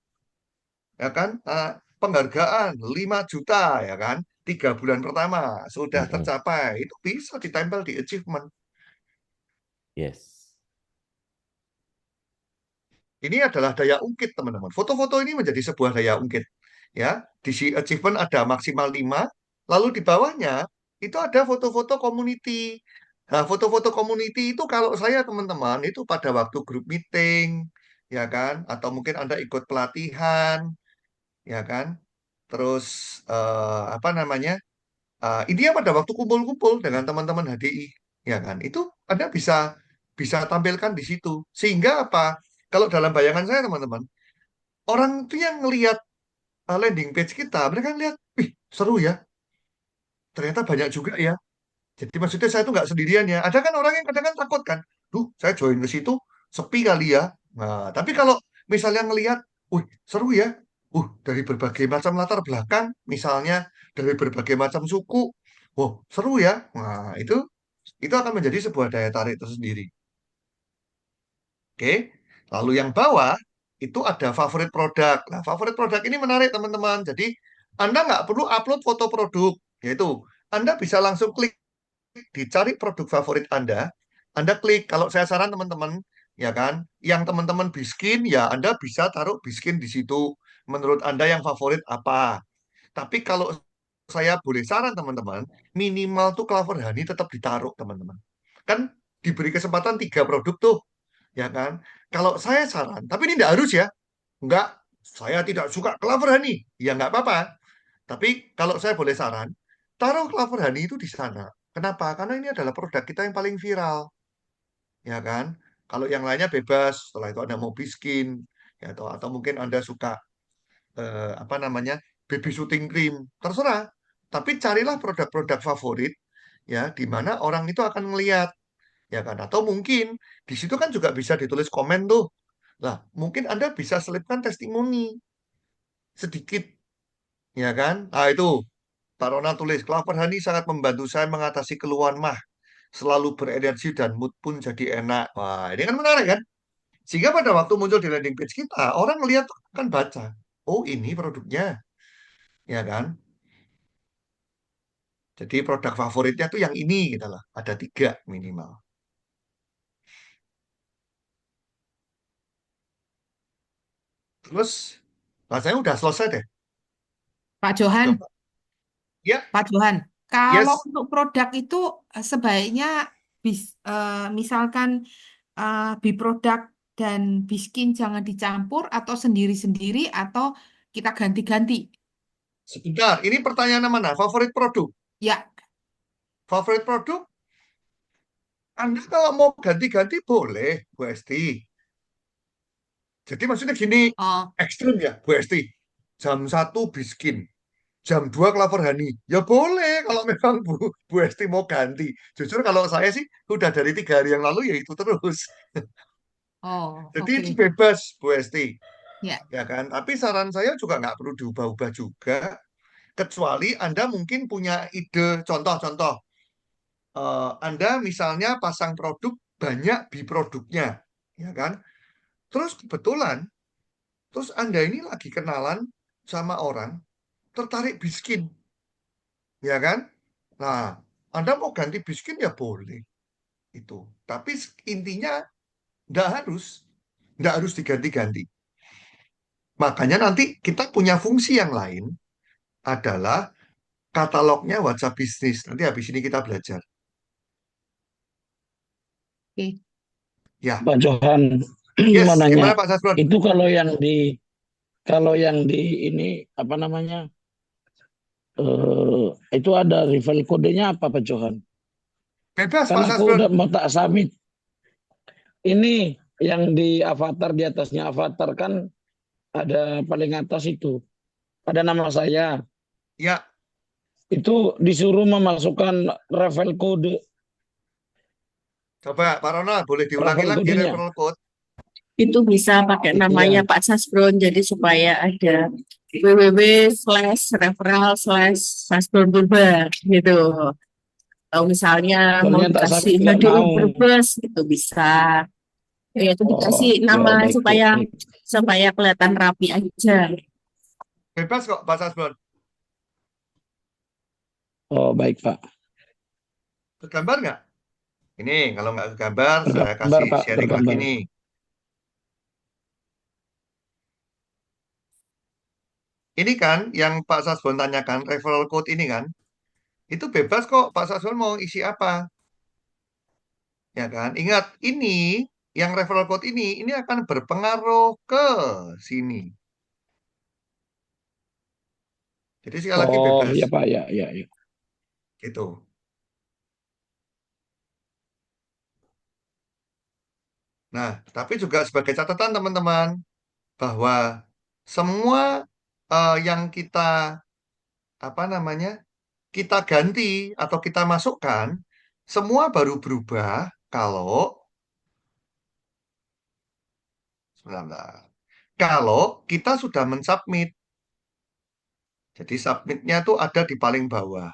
ya kan, penghargaan 5 juta, ya kan, 3 bulan pertama sudah Mm-mm. tercapai. Itu bisa ditempel di achievement. Yes. Ini adalah daya ungkit, teman-teman. Foto-foto ini menjadi sebuah daya ungkit. Ya, di si achievement ada maksimal 5, lalu di bawahnya itu ada foto-foto community. Nah, foto-foto community itu kalau saya teman-teman itu pada waktu grup meeting, ya kan, atau mungkin Anda ikut pelatihan, ya kan, terus apa namanya, ini ya pada waktu kumpul-kumpul dengan teman-teman HDI, ya kan, itu Anda bisa bisa tampilkan di situ. Sehingga apa? Kalau dalam bayangan saya teman-teman, orang itu yang ngelihat landing page kita, mereka ngelihat, wih seru ya, ternyata banyak juga ya. Jadi maksudnya saya tuh nggak sendirian ya. Ada kan orang yang kadang kan takut kan, duh saya join ke situ sepi kali ya. Nah, tapi kalau misalnya ngelihat, wih seru ya, dari berbagai macam latar belakang, misalnya dari berbagai macam suku, wow seru ya. Nah itu akan menjadi sebuah daya tarik tersendiri. Oke, lalu yang bawah itu ada favorit produk. Nah, favorit produk ini menarik teman-teman. Jadi Anda nggak perlu upload foto produk, yaitu Anda bisa langsung klik dicari produk favorit Anda klik. Kalau saya saran teman-teman, ya kan, yang teman-teman biskin, ya Anda bisa taruh biskin di situ. Menurut Anda yang favorit apa? Tapi kalau saya boleh saran teman-teman, minimal tuh Clover Honey tetap ditaruh teman-teman. Kan diberi kesempatan 3 produk tuh, ya kan? Kalau saya saran, tapi ini tidak harus ya. Enggak, saya tidak suka Clover Honey. Ya nggak apa-apa. Tapi kalau saya boleh saran, taruh Clover Honey itu di sana. Kenapa? Karena ini adalah produk kita yang paling viral, ya kan? Kalau yang lainnya bebas, setelah itu Anda mau biskin, ya atau mungkin Anda suka apa namanya baby shooting cream, terserah. Tapi carilah produk-produk favorit, ya, di mana orang itu akan melihat, ya kan? Atau mungkin di situ kan juga bisa ditulis komen tuh. Lah, mungkin Anda bisa selipkan testimoni sedikit, ya kan? Ah itu Pak Ronald tulis, Clover Honey sangat membantu saya mengatasi keluhan mah. Selalu berenergi dan mood pun jadi enak. Wah, ini kan menarik kan? Sehingga pada waktu muncul di landing page kita, orang lihat kan baca. Oh, ini produknya, ya kan? Jadi produk favoritnya tuh yang ini gitu lah. Ada 3 minimal. Terus rasanya udah selesai deh. Pak Johan, Coba. Ya, Pak Johan, kalau yes. untuk produk itu sebaiknya misalkan biproduk dan biskin jangan dicampur atau sendiri-sendiri atau kita ganti-ganti. Sebentar, ini pertanyaan mana? Favorit produk? Ya, Favorit produk? Anda kalau mau ganti-ganti boleh, Bu Esti. Jadi maksudnya gini, oh, ekstrim ya, Bu Esti. Jam 1 biskin, jam 2 Clover Honey. Ya boleh kalau memang Bu Esti mau ganti. Jujur kalau saya sih udah dari 3 hari yang lalu ya itu terus. oh, Jadi oke. itu bebas Bu Esti. Ya, Ya kan? Tapi saran saya juga nggak perlu diubah-ubah juga. Kecuali Anda mungkin punya ide, contoh-contoh. Anda misalnya pasang produk banyak biproduknya. Ya kan? Terus kebetulan, terus Anda ini lagi kenalan sama orang, tertarik biskin, ya kan? Nah, Anda mau ganti biskin ya boleh itu. Tapi intinya nggak harus diganti-ganti. Makanya nanti kita punya fungsi yang lain adalah katalognya WhatsApp bisnis. Nanti habis ini kita belajar. Oke. Ya, Pak Johan mau yes. Gimana nanya, Pak Sasbron? itu kalau yang di ini apa namanya? Itu ada rival kodenya apa Pak Johan? Bebas Kan Pak aku Sasbron. udah mau tak submit. Ini yang di avatar, di atasnya avatar kan ada paling atas itu. Ada nama saya. Ya, Itu disuruh memasukkan referral code. coba Pak Ronald boleh diulangi Referral lagi kodenya. referral code. Itu bisa pakai namanya Iya. Pak Sasbron, jadi supaya ada www/referral/Sasbron Purba gitu. Atau misalnya mau Soalnya tak submit dikasih nggak HDI mau. Brebes, itu bisa. Ya, itu dikasih Oh, ya nama baik Bu. supaya kelihatan rapi aja. Bebas kok Pak Sasbron. Oh, baik Pak. Tergambar nggak? Ini kalau nggak kegambar, saya Tergambar kasih Pak, sharing lagi tergambar. nih. Ini kan yang Pak Sasbon tanyakan, referral code ini kan, itu bebas kok Pak Sasbon mau isi apa. Ya kan? Ingat, ini yang referral code ini akan berpengaruh ke sini. Jadi sekali lagi Oh, bebas. ya Pak, ya, ya, ya. Gitu. Nah, tapi juga sebagai catatan teman-teman, bahwa semua yang kita, apa namanya, kita ganti atau kita masukkan, semua baru berubah kalau, sebentar, kalau kita sudah mensubmit. Jadi submitnya tuh ada di paling bawah.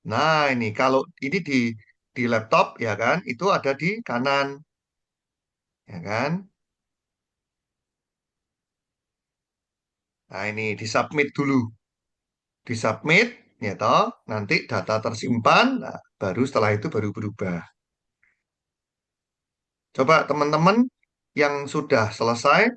Nah, ini kalau ini di laptop ya kan, itu ada di kanan, ya kan? Nah, ini disubmit dulu. Disubmit, ya toh, nanti data tersimpan, nah, baru setelah itu baru berubah. Coba teman-teman yang sudah selesai,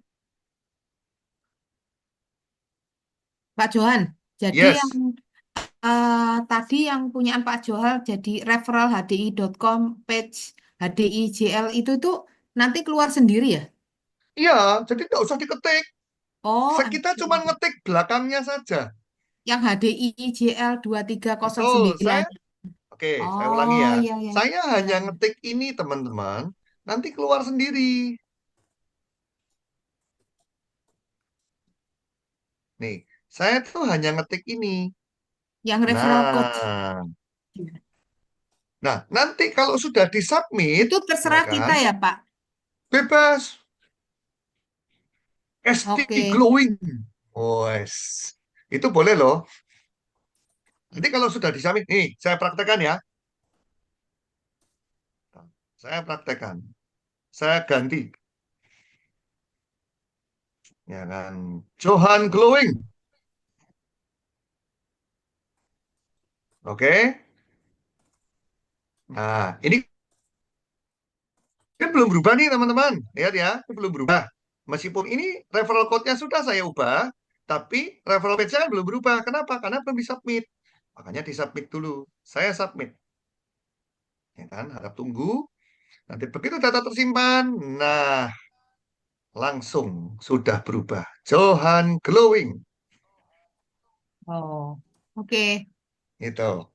Pak Johan, jadi yang yes, tadi yang punyaan Pak Johal jadi referral hdi.com page HDIJL itu tuh nanti keluar sendiri ya? iya, jadi nggak usah diketik. Oh, Kita cuma ngetik belakangnya saja. yang HDIJL Betul, 2309. oke, saya ulangi Oh, ya. iya, iya. Saya Ya, hanya ya. ngetik ini, teman-teman. Nanti keluar sendiri. Nih, saya tuh hanya ngetik ini. Yang referral code. Nah, nah, nanti kalau sudah disubmit, Itu ya terserah kita kan, ya, Pak? bebas. ST Oke. glowing. Wes, itu boleh loh. Nanti kalau sudah disubmit, nih, saya praktekkan ya. Saya praktekkan. Saya ganti. Ya kan, Johan glowing. Oke. Nah, ini belum berubah nih teman-teman. Lihat ya, ini belum berubah. Meskipun ini referral code-nya sudah saya ubah, tapi referral page-nya kan belum berubah. Kenapa? Karena belum disubmit. Makanya disubmit dulu. Saya submit. Ya kan, harap tunggu. Nanti begitu data tersimpan, nah langsung sudah berubah. Johan glowing. Oh, oke. Itu.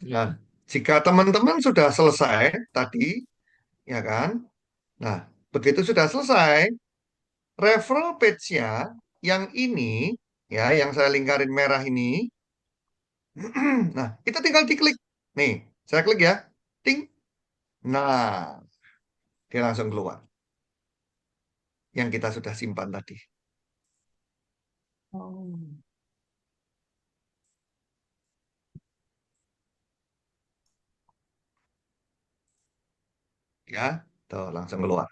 Nah, jika teman-teman sudah selesai tadi, ya kan? Nah, begitu sudah selesai, referral page-nya yang ini, ya, yang saya lingkarin merah ini, nah, itu tinggal diklik. Nih, saya klik ya. Ting. Nah, dia langsung keluar. Yang kita sudah simpan tadi. Oh. Ya, tuh langsung keluar.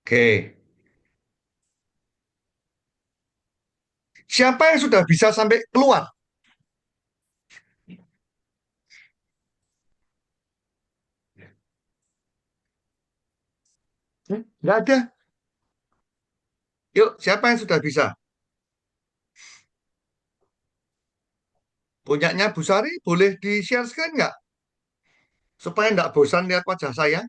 Oke. Siapa yang sudah bisa sampai keluar? Nggak ada. Yuk, siapa yang sudah bisa? Punyanya Bu Sari, boleh di-share screen nggak? Supaya nggak bosan lihat wajah saya.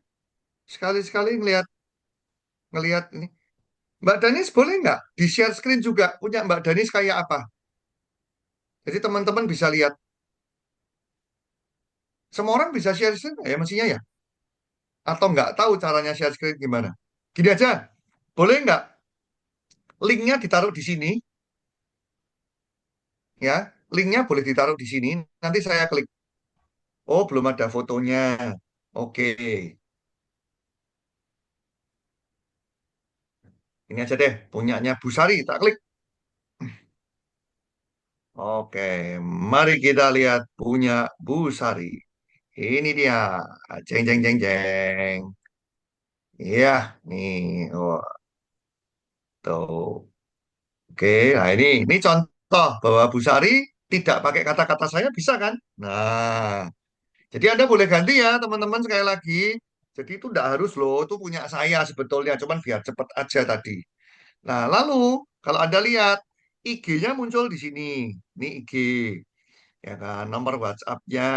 Sekali-sekali ngelihat ini. Mbak Danis boleh nggak di-share screen juga? Punya Mbak Danis kayak apa? Jadi teman-teman bisa lihat. Semua orang bisa share screen nggak ya mestinya ya? Atau nggak tahu caranya share screen gimana? Gini aja, boleh nggak linknya ditaruh di sini ya? Linknya boleh ditaruh di sini. Nanti saya klik. Oh, belum ada fotonya. Oke, ini aja deh. Punyanya Bu Sari, tak klik. Oke, mari kita lihat punya Bu Sari. Ini dia. Jeng, jeng, jeng, jeng. Iya, nih. Oh, tuh. Oke, nah ini contoh bahwa Bu Sari tidak pakai kata-kata saya bisa kan? Nah, jadi Anda boleh ganti ya teman-teman sekali lagi. Jadi itu tidak harus loh, itu punya saya sebetulnya, cuman biar cepet aja tadi. Nah, lalu kalau Anda lihat IG-nya muncul di sini. Ini IG, ya kan, nomor WhatsApp-nya.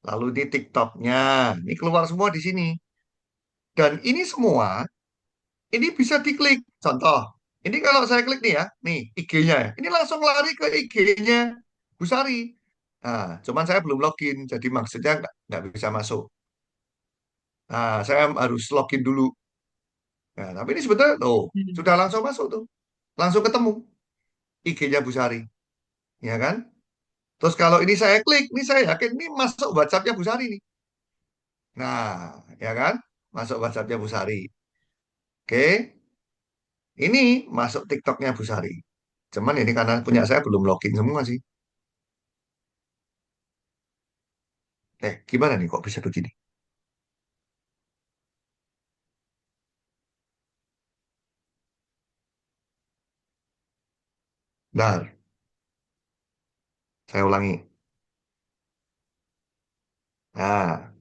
Lalu ini TikTok-nya. Ini keluar semua di sini. Dan ini semua, ini bisa diklik. Contoh, ini kalau saya klik nih ya, nih IG-nya. Ini langsung lari ke IG-nya Bu Sari. Nah, cuman saya belum login, jadi maksudnya nggak bisa masuk. Nah, saya harus login dulu. Nah, tapi ini sebetulnya, tuh, sudah langsung masuk tuh. Langsung ketemu IG-nya Bu Sari. Ya kan? Terus kalau ini saya klik, ini saya yakin ini masuk WhatsApp-nya Bu Sari nih. Nah, ya kan? Masuk WhatsApp-nya Bu Sari. Oke, ini masuk TikTok-nya Bu Sari. Cuman ini karena punya saya belum login semua sih. Gimana nih kok bisa begini? Bentar, saya ulangi. Nah,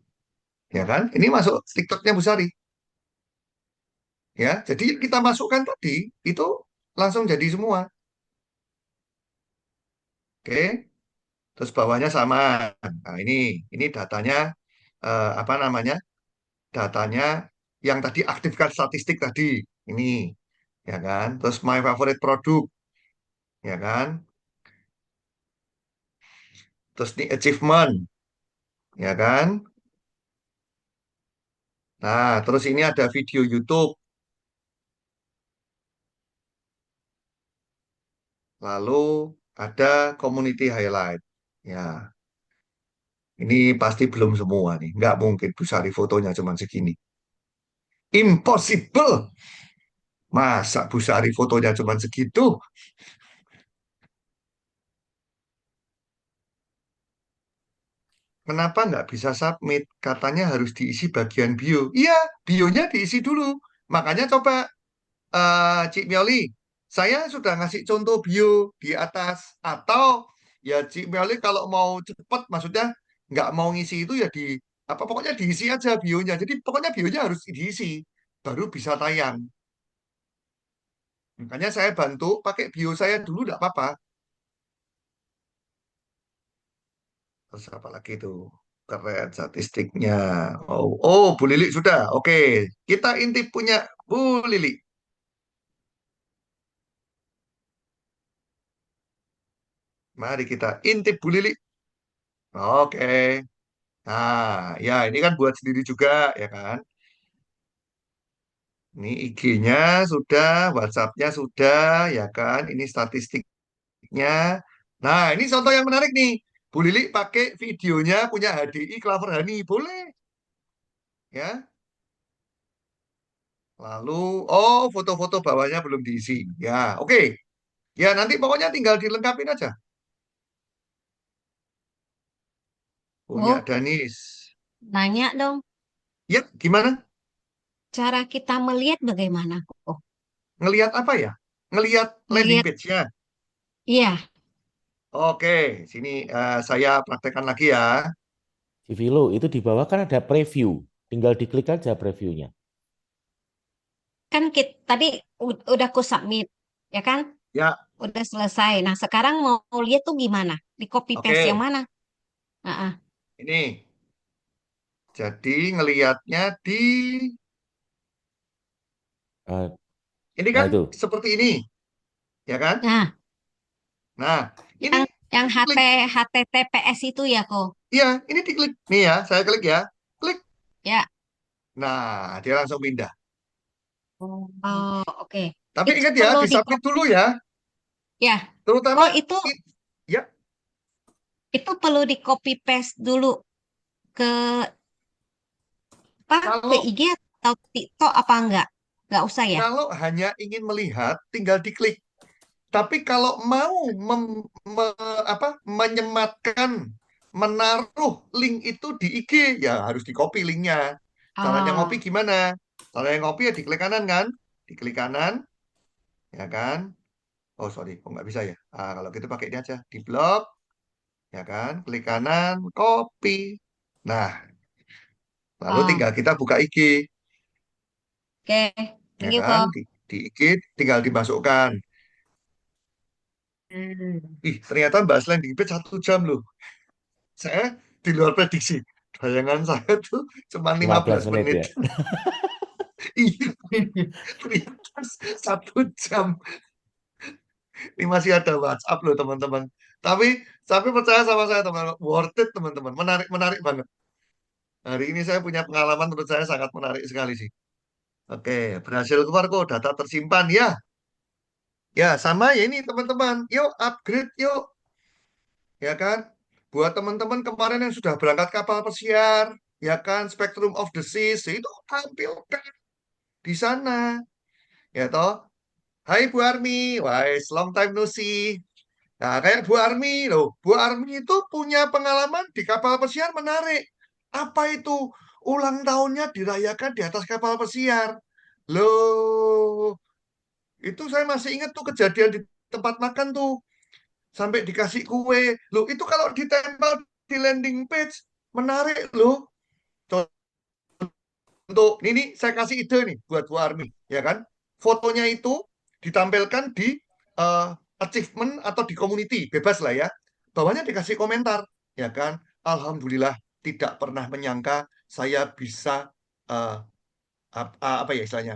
ya kan? Ini masuk TikTok-nya Bu Sari. Ya, jadi kita masukkan tadi, itu langsung jadi semua. Oke, terus bawahnya sama. Nah, ini datanya, apa namanya? Datanya yang tadi aktifkan statistik tadi. Ini, ya kan? Terus my favorite product, ya kan? Terus ini achievement, ya kan? Nah, terus ini ada video YouTube. Lalu ada community highlight. Ya, ini pasti belum semua nih. Nggak mungkin Bu Sari fotonya cuma segini. Impossible. Masa Bu Sari fotonya cuma segitu? Kenapa nggak bisa submit? Katanya harus diisi bagian bio. Iya, bionya diisi dulu. Makanya coba, Cik Mioli, saya sudah ngasih contoh bio di atas. Atau ya Cik Mioli kalau mau cepat, maksudnya nggak mau ngisi itu ya di apa pokoknya diisi aja bionya. Jadi pokoknya bionya harus diisi, baru bisa tayang. Makanya saya bantu pakai bio saya dulu, nggak apa-apa. Terus apa lagi itu? Keren statistiknya. Oh, Bu Lili sudah. Oke, kita intip punya Bu Lili. Mari kita intip Bu Lili. Oke. Nah, ya ini kan buat sendiri juga, ya kan? Ini IG-nya sudah, WhatsApp-nya sudah, ya kan? Ini statistiknya. Nah, ini contoh yang menarik nih. Bu Lili pakai videonya punya HDI Clover Honey. Boleh, ya. Lalu, oh, foto-foto bawahnya belum diisi. Ya, oke. Ya, nanti pokoknya tinggal dilengkapin aja. Punya Oh, Danis. nanya dong. Ya, gimana? Cara kita melihat bagaimana? Oh, Ngelihat apa ya? Ngelihat landing melihat, page-nya. iya, Oke, sini saya praktekkan lagi ya. Si Vilo, itu di bawah kan ada preview. Tinggal diklik aja previewnya. kan kita tadi udah ku submit, ya kan? Ya, Udah selesai. Nah, sekarang mau lihat tuh gimana? Di copy paste yang oke. mana? Ah, ah. Ini. Jadi ngelihatnya di Eh, ini nah kan itu. seperti ini, ya kan? Nah, Nah, ini yang diklik. HTTPS itu ya, kok. Iya, ini diklik. Nih ya, saya klik ya. Klik. Ya. Nah, dia langsung pindah. Oh, oke. Tapi Itu ingat ya, perlu di disubmit dulu ya. ya. Terutama Oh, itu ya, perlu di copy paste dulu ke apa? Ke kalau IG atau TikTok apa enggak? Enggak usah ya? kalau hanya ingin melihat tinggal diklik. Tapi kalau mau menyematkan, menaruh link itu di IG, ya harus di copy linknya. Caranya ngopi Oh, gimana? Caranya ngopi ya diklik kanan kan? Diklik kanan, ya kan? Oh sorry, kok nggak bisa ya? Kalau gitu pakai ini aja, di blok, ya kan? Klik kanan, copy. Nah, lalu oh, tinggal kita buka IG, oke. ya Thank you, kan? kok. Di IG tinggal dimasukkan. Hmm. Ih, ternyata Mbak landing page 1 jam loh. Saya di luar prediksi. Bayangan saya tuh cuma 15 15 menit menit. ya. Iya, ternyata 1 jam. Ini masih ada WhatsApp loh teman-teman. Tapi percaya sama saya teman-teman, worth it teman-teman. Menarik menarik banget. Hari ini saya punya pengalaman menurut saya sangat menarik sekali sih. Oke, berhasil keluar kok data tersimpan ya. Ya sama ya ini teman-teman. Yuk upgrade yuk, ya kan? Buat teman-teman kemarin yang sudah berangkat kapal pesiar, ya kan? Spectrum of the Seas itu tampilkan di sana, ya toh. Hai Bu Armi, wise long time no see. Nah, kayak Bu Armi loh. Bu Armi itu punya pengalaman di kapal pesiar menarik. Apa itu? Ulang tahunnya dirayakan di atas kapal pesiar. Loh, itu saya masih ingat tuh kejadian di tempat makan tuh. Sampai dikasih kue. Loh, itu kalau ditempel di landing page, menarik loh. Untuk ini saya kasih ide nih buat Bu Armi, ya kan? Fotonya itu ditampilkan di eh, achievement atau di community, bebas lah ya. Bawahnya dikasih komentar, ya kan? Alhamdulillah tidak pernah menyangka saya bisa apa ya istilahnya?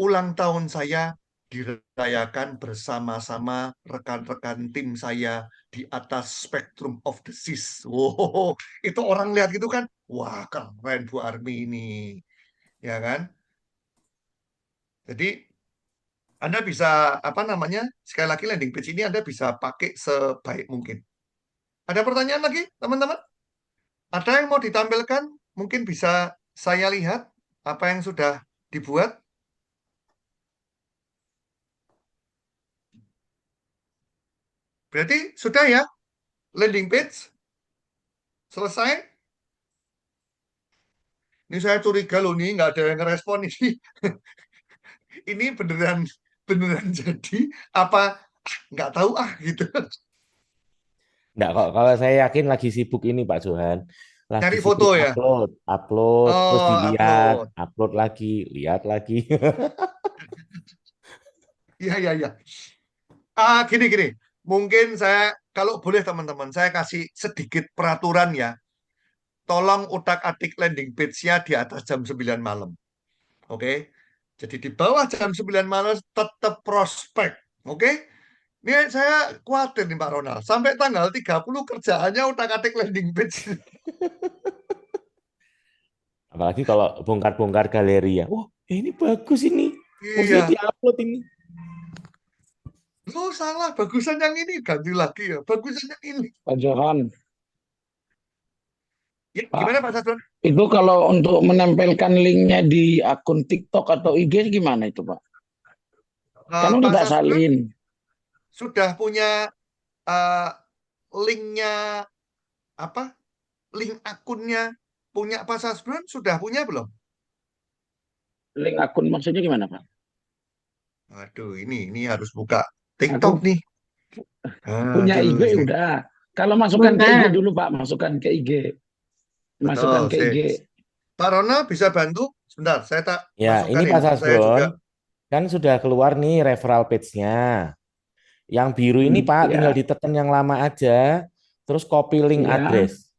Ulang tahun saya dirayakan bersama-sama rekan-rekan tim saya di atas Spectrum of the Seas. Wow, itu orang lihat gitu kan, wah keren Bu Armi ini, ya kan? Jadi Anda bisa apa namanya? Sekali lagi landing page ini Anda bisa pakai sebaik mungkin. Ada pertanyaan lagi, teman-teman? Ada yang mau ditampilkan? Mungkin bisa saya lihat apa yang sudah dibuat. Berarti sudah ya landing page selesai. Ini saya curiga loh nih nggak ada yang ngerespon ini. Ini beneran beneran jadi apa? Nggak tahu gitu. Enggak kok, kalau saya yakin lagi sibuk ini Pak Johan. Lagi Nyari sibuk foto ya. upload, upload, terus Oh, dilihat, upload. upload lagi, lihat lagi. Iya, iya, iya. Gini. Mungkin saya, kalau boleh teman-teman, saya kasih sedikit peraturan ya. Tolong utak-atik landing page-nya di atas jam 9 malam. Oke? Jadi di bawah jam 9 malam tetap prospek. Oke? Ini saya khawatir nih Pak Ronald. Sampai tanggal 30 kerjaannya utak-atik landing page. Apalagi kalau bongkar-bongkar galeri ya. Wah, ini bagus ini. Mesti Iya. diupload ini. Lo salah, bagusan yang ini. Ganti lagi ya. Bagusan yang ini. Pak Johan, Ya, Pak, gimana Pak Sadron? itu kalau untuk menempelkan linknya di akun TikTok atau IG gimana itu, Pak? Kan udah Pak tak Sadron salin. sudah punya linknya apa? link akunnya punya Pak Sasbron sudah punya belum? Link akun maksudnya gimana, Pak? Aduh, ini harus buka Aku TikTok nih. punya Aduh, IG udah. Kalau masukkan ke IG Udah. dulu, Pak. Masukkan ke IG. betul. Masukkan ke IG. Pak Ronald bisa bantu? Sebentar, saya tak Ya, masukkan ini ini. Pak Saya juga. Sasbron kan sudah keluar nih referral page-nya. Yang biru ini Pak tinggal Ya, ditekan yang lama aja, terus copy link ya. address.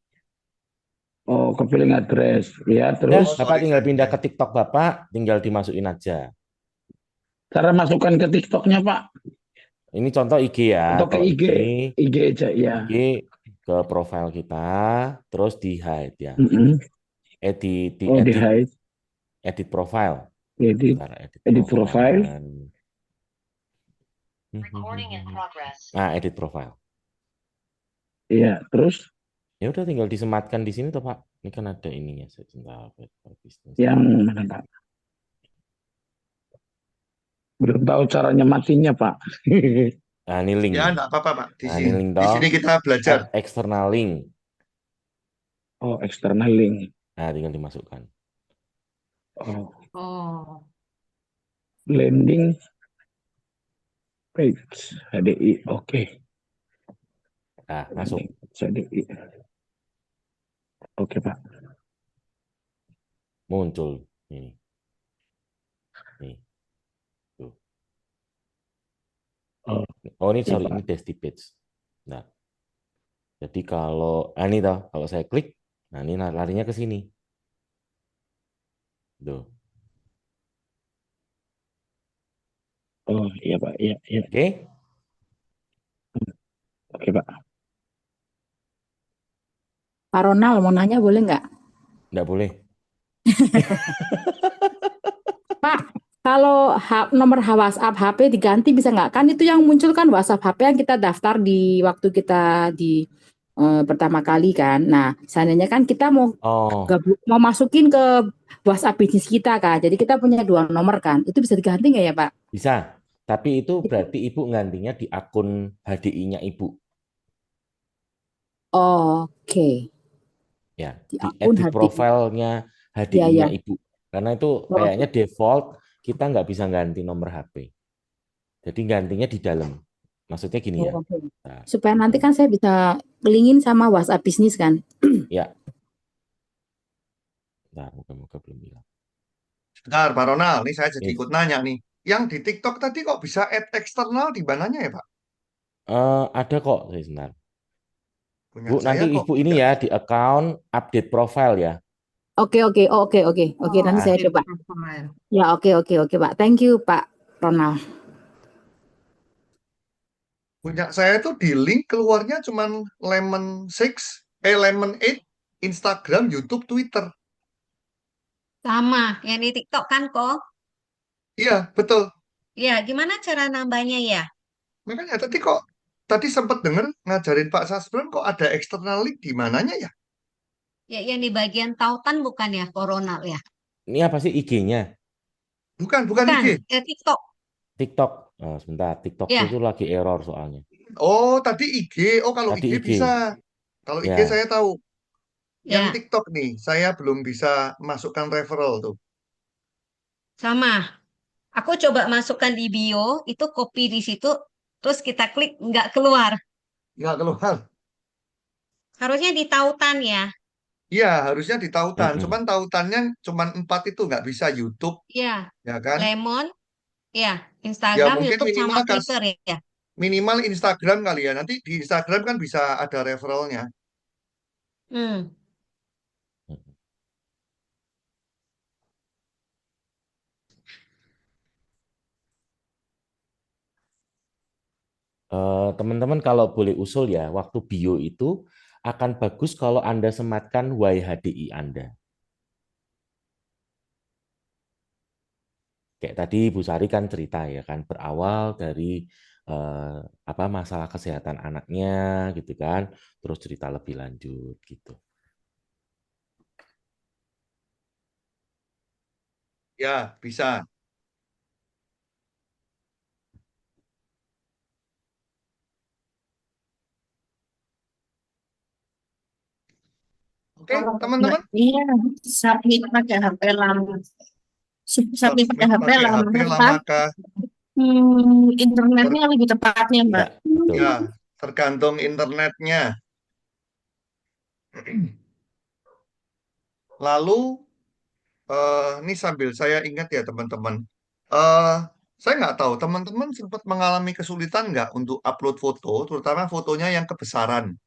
Oh, kepilih address. Ya, Udah, terus Bapak Sorry, tinggal pindah ya. ke TikTok Bapak, tinggal dimasukin aja. cara masukkan ke TikToknya, Pak. Ini contoh IG ya. Atau ke Kalau IG. IG aja, ya. IG ke profile kita, terus di hide ya. Mm-mm. Edit, Oh, di edit, hide. edit profile. Edit. Bentar, edit Edit profile. Nah, edit profile. Iya, terus Ya udah tinggal disematkan di sini tuh Pak. Ini kan ada ininya sebentar. yang mana, Pak? Belum tahu caranya matinya, Pak. Nah, ini link Ya, nih. enggak apa-apa, Pak. Nah, ini link Di toh. sini kita belajar. Add external link. Oh, external link. Nah, tinggal dimasukkan. Oh, Oh. landing page HDI. Oke. Nah, masuk. Landing page HDI. Oke, Pak. Muncul ini. Nih. Tuh. Oh, Oh, ini ya, sorry, Pak. ini test page. Nah, jadi kalau ini toh, kalau saya klik, nah ini larinya ke sini. Tuh. Oh, iya, Pak. Iya, iya. Oke? Oke, Pak. Pak Ronald mau nanya boleh nggak? Nggak boleh. Pak, kalau nomor WhatsApp HP diganti bisa nggak? Kan itu yang muncul kan WhatsApp HP yang kita daftar di waktu kita di pertama kali kan. Nah, seandainya kan kita mau Oh, mau masukin ke WhatsApp bisnis kita kan. Jadi kita punya 2 nomor kan. Itu bisa diganti nggak ya, Pak? bisa. Tapi itu berarti Ibu gantinya di akun HDI-nya Ibu. Oke, Ya, di di akun edit HDI. profilnya Ya, HDI-nya ya. Ibu. Karena itu Oke. kayaknya default kita nggak bisa ganti nomor HP. Jadi gantinya di dalam. Maksudnya gini ya. Oke. Nah, Supaya nanti kan saya bisa lingin sama WhatsApp bisnis kan. ya. Nah, moga-moga belum bilang. Sebentar, Pak Ronald. Ini saya jadi Yes. ikut nanya nih. Yang di TikTok tadi kok bisa add eksternal di mananya ya, Pak? Ada kok, sebentar. Punya Bu, saya nanti kok Ibu ini tidak. ya di account update profile ya. Oke, oke, oh, oke. Nanti Ah. saya Update coba. profile. Ya, oke, Pak. Thank you, Pak Ronald. Punya saya tuh di link keluarnya cuman Lemon 8, Instagram, YouTube, Twitter. Sama, yang di TikTok kan kok. Iya, betul. Ya, gimana cara nambahnya ya? Makanya tadi sempat dengar ngajarin Pak Sasbron kok ada external link di mananya ya? Ya, yang di bagian tautan bukan ya, Corona ya? Ini apa sih IG-nya? Bukan Bukan, IG. TikTok. TikTok. Oh, sebentar, TikTok Ya, itu lagi error soalnya. Oh, tadi IG. Oh, kalau Tadi IG IG. bisa. Kalau IG Ya, saya tahu. Yang ya, TikTok nih, saya belum bisa masukkan referral tuh. sama. Aku coba masukkan di bio, itu copy di situ, terus kita klik nggak keluar. Nggak keluar. Harusnya di tautan ya. Iya, harusnya di tautan. mm-mm. Cuman tautannya cuman 4 itu nggak bisa YouTube, Ya, ya kan? Lemon, ya, Ya Instagram, mungkin YouTube sama minimal Twitter ya. minimal Instagram kali ya. Nanti di Instagram kan bisa ada referralnya. Hmm. Teman-teman kalau boleh usul ya, waktu bio itu akan bagus kalau Anda sematkan YHDI Anda. Kayak tadi Bu Sari kan cerita ya kan, berawal dari apa masalah kesehatan anaknya gitu kan, terus cerita lebih lanjut gitu. Ya, bisa. Oke, teman-teman. Iya, submit pakai HP lama. Submit pakai Submit HP pakai lama HP kah? lamakah? Internetnya lebih tepatnya, Ya, Mbak. betul. Ya, tergantung internetnya. Lalu, ini sambil saya ingat ya teman-teman. Eh, saya nggak tahu, teman-teman sempat mengalami kesulitan nggak untuk upload foto, terutama fotonya yang kebesaran,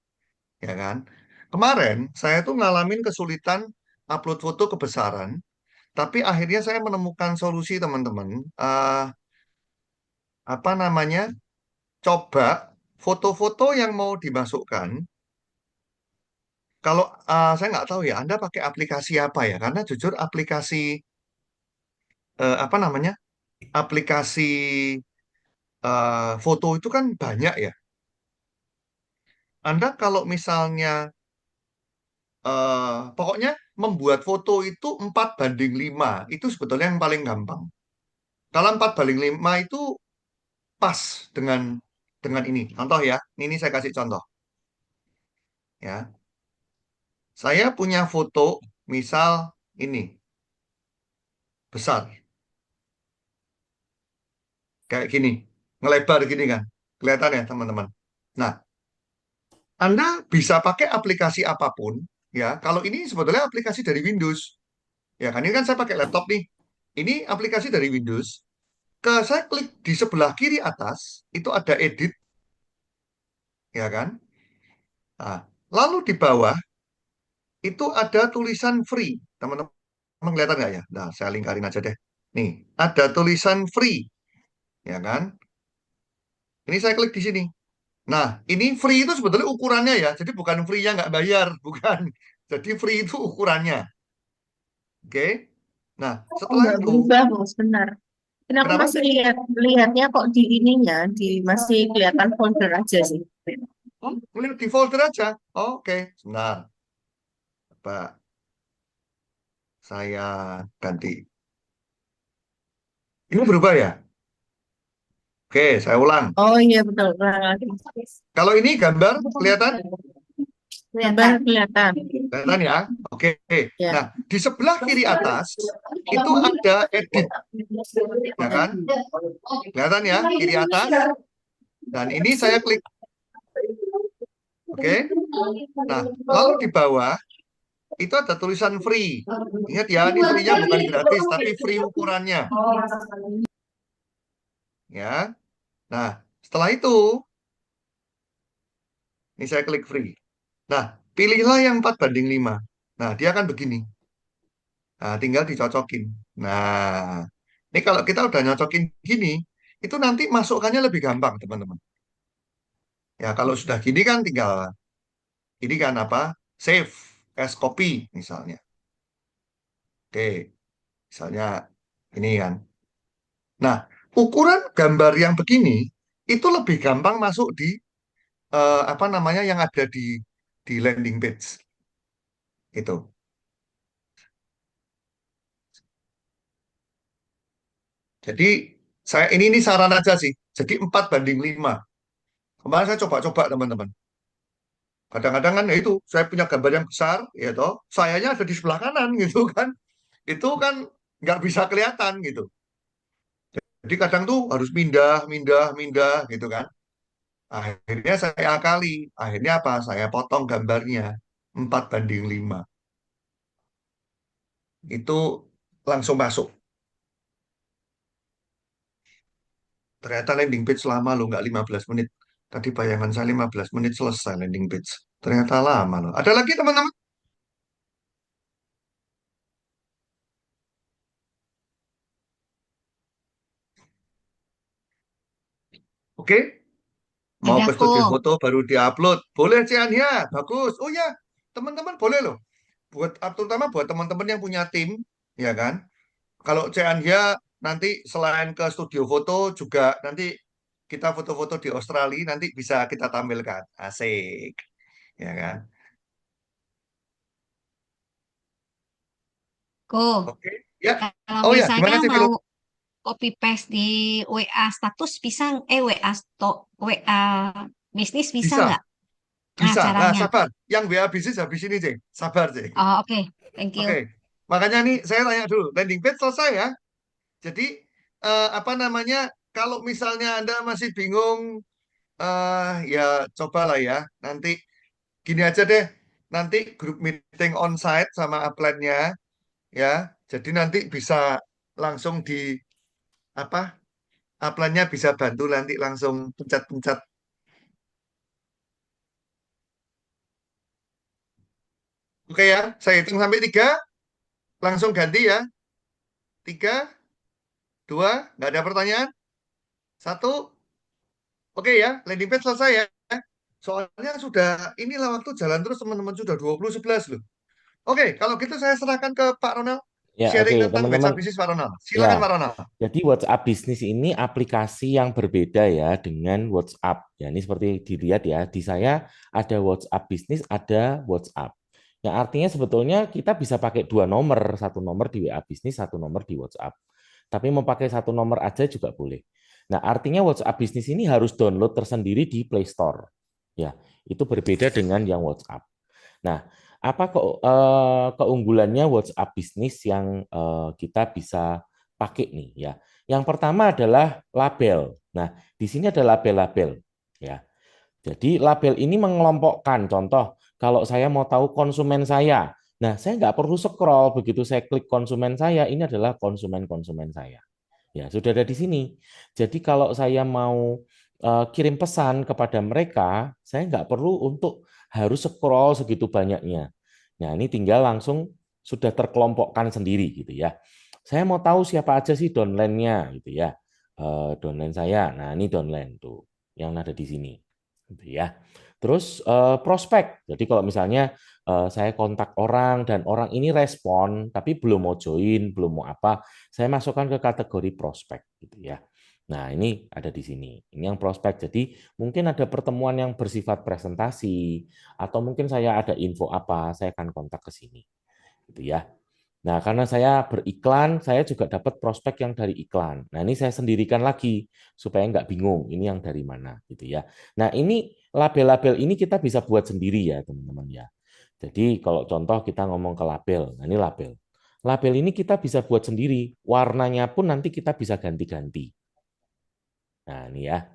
ya kan? Kemarin saya tuh ngalamin kesulitan upload foto kebesaran, tapi akhirnya saya menemukan solusi teman-teman. Apa namanya? Coba foto-foto yang mau dimasukkan. Kalau saya nggak tahu ya, Anda pakai aplikasi apa ya? Karena jujur aplikasi apa namanya? Aplikasi foto itu kan banyak ya. Anda kalau misalnya pokoknya membuat foto itu 4:5 itu sebetulnya yang paling gampang. Kalau 4:5 itu pas dengan ini. Contoh ya, ini saya kasih contoh ya. Saya punya foto misal ini besar kayak gini, ngelebar gini kan. Kelihatan ya teman-teman. Nah, Anda bisa pakai aplikasi apapun ya. Kalau ini sebetulnya aplikasi dari Windows. Ya kan ini kan saya pakai laptop nih. Ini aplikasi dari Windows. Saya klik di sebelah kiri atas itu ada edit, ya kan? Nah, lalu di bawah itu ada tulisan free. Teman-teman kelihatan nggak ya? Nah, saya lingkarin aja deh. Nih, ada tulisan free, ya kan? Ini saya klik di sini. Nah, ini free itu sebetulnya ukurannya ya. Jadi bukan free yang nggak bayar, bukan. Jadi free itu ukurannya. Oke? Nah, Oh, setelah nggak itu, berubah, Bos, benar. Ini aku kenapa? masih lihatnya kok di ininya, masih kelihatan folder aja sih. Oh, melihat di folder aja. Oke, sebentar. Pak, saya ganti. Ini berubah ya? Oke, saya ulang. Oh iya betul. Ulang lagi. Kalau ini gambar, kelihatan? Gambar kelihatan. Kelihatan ya? Oke. Ya. Nah, di sebelah kiri atas, itu ada edit, ya kan? Kelihatan ya, kiri atas. Dan ini saya klik. Oke. Nah, lalu di bawah, itu ada tulisan free. Ingat ya, ini free-nya bukan gratis, tapi free ukurannya. Ya. Nah, setelah itu, ini saya klik free. Nah, pilihlah yang 4:5. Nah, dia akan begini. Nah, tinggal dicocokin. Nah, ini kalau kita udah nyocokin gini, itu nanti masukkannya lebih gampang, teman-teman. Ya, kalau sudah gini kan tinggal, ini kan apa? Save as copy, misalnya. Oke, misalnya ini kan. Nah, ukuran gambar yang begini, itu lebih gampang masuk di, apa namanya, yang ada di landing page. Itu. Jadi, ini saran aja sih. Jadi 4:5. Kemarin saya coba-coba teman-teman. Kadang-kadang kan ya itu saya punya gambar yang besar, ya toh, sayanya ada di sebelah kanan gitu kan. Itu kan nggak bisa kelihatan gitu. Jadi kadang tuh harus mindah, mindah, mindah gitu kan. Akhirnya saya akali. Akhirnya apa? Saya potong gambarnya 4:5. Itu langsung masuk. Ternyata landing page lama loh, nggak 15 menit. Tadi bayangan saya 15 menit selesai landing page. Ternyata lama loh. Ada lagi teman-teman? Oke? Mau Ada ke kok. studio foto baru diupload. Boleh Cian ya, bagus. Oh ya, teman-teman boleh loh. Terutama buat teman-teman yang punya tim, ya kan? Kalau Cian ya nanti selain ke studio foto juga nanti kita foto-foto di Australia nanti bisa kita tampilkan. Asik. Ya kan? Kok. Oke. Ya. Kalau Oh ya, misalnya gimana sih Vilo? mau copy paste di WA status bisa, WA bisnis bisa Bisa. nggak? Bisa. Nah, caranya. sabar. Yang WA bisnis habis ini, Cek. Sabar, Cek. Oh, oke. Thank you. Oke. Makanya nih saya tanya dulu. Landing page selesai ya. Jadi apa namanya? Kalau misalnya Anda masih bingung, ya cobalah ya. Nanti gini aja deh. Nanti grup meeting on-site sama upline-nya ya. Jadi nanti bisa langsung di apa? Upline-nya bisa bantu nanti langsung pencet-pencet. Oke ya, saya hitung sampai 3, langsung ganti ya. 3, 2, nggak ada pertanyaan. 1, oke ya, landing page selesai ya. Soalnya sudah, inilah waktu jalan terus teman-teman, sudah 20.11 loh. Oke, kalau gitu saya serahkan ke Pak Ronald. Ya, Sharing oke, tentang teman-teman. WhatsApp bisnis Pak Ronald. Silakan Ya, Pak Ronald. jadi WhatsApp bisnis ini aplikasi yang berbeda ya dengan WhatsApp. Ya, ini seperti dilihat ya, di saya ada WhatsApp bisnis, ada WhatsApp. Yang artinya sebetulnya kita bisa pakai dua nomor, satu nomor di WA bisnis, satu nomor di WhatsApp. Tapi mau pakai satu nomor aja juga boleh. Nah, artinya WhatsApp bisnis ini harus download tersendiri di Play Store. Ya, itu berbeda dengan yang WhatsApp. Nah, apa keunggulannya WhatsApp bisnis yang kita bisa pakai nih ya? Yang pertama adalah label. Nah, di sini ada label-label ya. Jadi label ini mengelompokkan. Contoh, kalau saya mau tahu konsumen saya, nah saya nggak perlu scroll, begitu saya klik konsumen saya, ini adalah konsumen-konsumen saya. Ya, sudah ada di sini. Jadi kalau saya mau kirim pesan kepada mereka, saya nggak perlu untuk harus scroll segitu banyaknya. Nah, ini tinggal langsung sudah terkelompokkan sendiri gitu ya. Saya mau tahu siapa aja sih downline-nya gitu ya. Downline saya. Nah, ini downline tuh yang ada di sini. Gitu ya. Terus prospek. Jadi kalau misalnya saya kontak orang dan orang ini respon tapi belum mau join, belum mau apa, saya masukkan ke kategori prospek gitu ya. Nah, ini ada di sini. Ini yang prospek. Jadi mungkin ada pertemuan yang bersifat presentasi atau mungkin saya ada info apa, saya akan kontak ke sini. Gitu ya. Nah, karena saya beriklan, saya juga dapat prospek yang dari iklan. Nah, ini saya sendirikan lagi supaya nggak bingung ini yang dari mana gitu ya. Nah, ini label-label ini kita bisa buat sendiri ya, teman-teman ya. Jadi kalau contoh kita ngomong ke label, nah ini label. Label ini kita bisa buat sendiri, warnanya pun nanti kita bisa ganti-ganti. Nah, ini ya.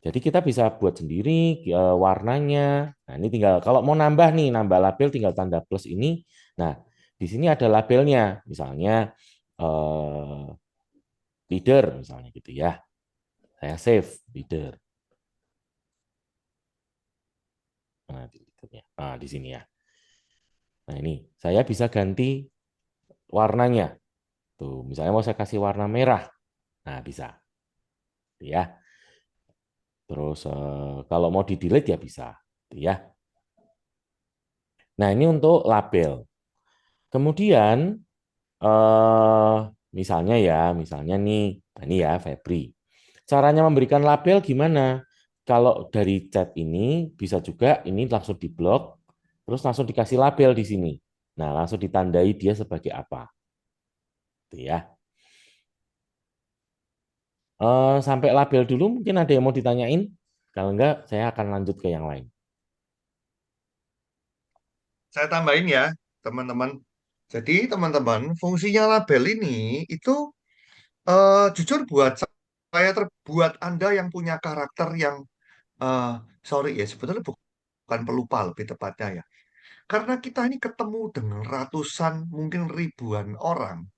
Jadi kita bisa buat sendiri warnanya. Nah, ini tinggal kalau mau nambah nih, nambah label tinggal tanda plus ini. Nah, di sini ada labelnya, misalnya leader misalnya gitu ya. Saya save leader. Nah, di sini ya. Nah, ini saya bisa ganti warnanya. Tuh, misalnya mau saya kasih warna merah. Nah, bisa. Ya. Terus kalau mau di-delete ya bisa, ya. Nah, ini untuk label. Kemudian misalnya nih, nah ini ya Febri. Caranya memberikan label gimana? Kalau dari chat ini bisa juga ini langsung diblok, terus langsung dikasih label di sini. Nah, langsung ditandai dia sebagai apa. Gitu ya. Sampai label dulu mungkin ada yang mau ditanyain. Kalau enggak, saya akan lanjut ke yang lain. Saya tambahin ya, teman-teman. Jadi, teman-teman, fungsinya label ini itu jujur buat saya terbuat Anda yang punya karakter yang sorry ya, sebetulnya bukan pelupa lebih tepatnya ya. Karena kita ini ketemu dengan ratusan, mungkin ribuan orang,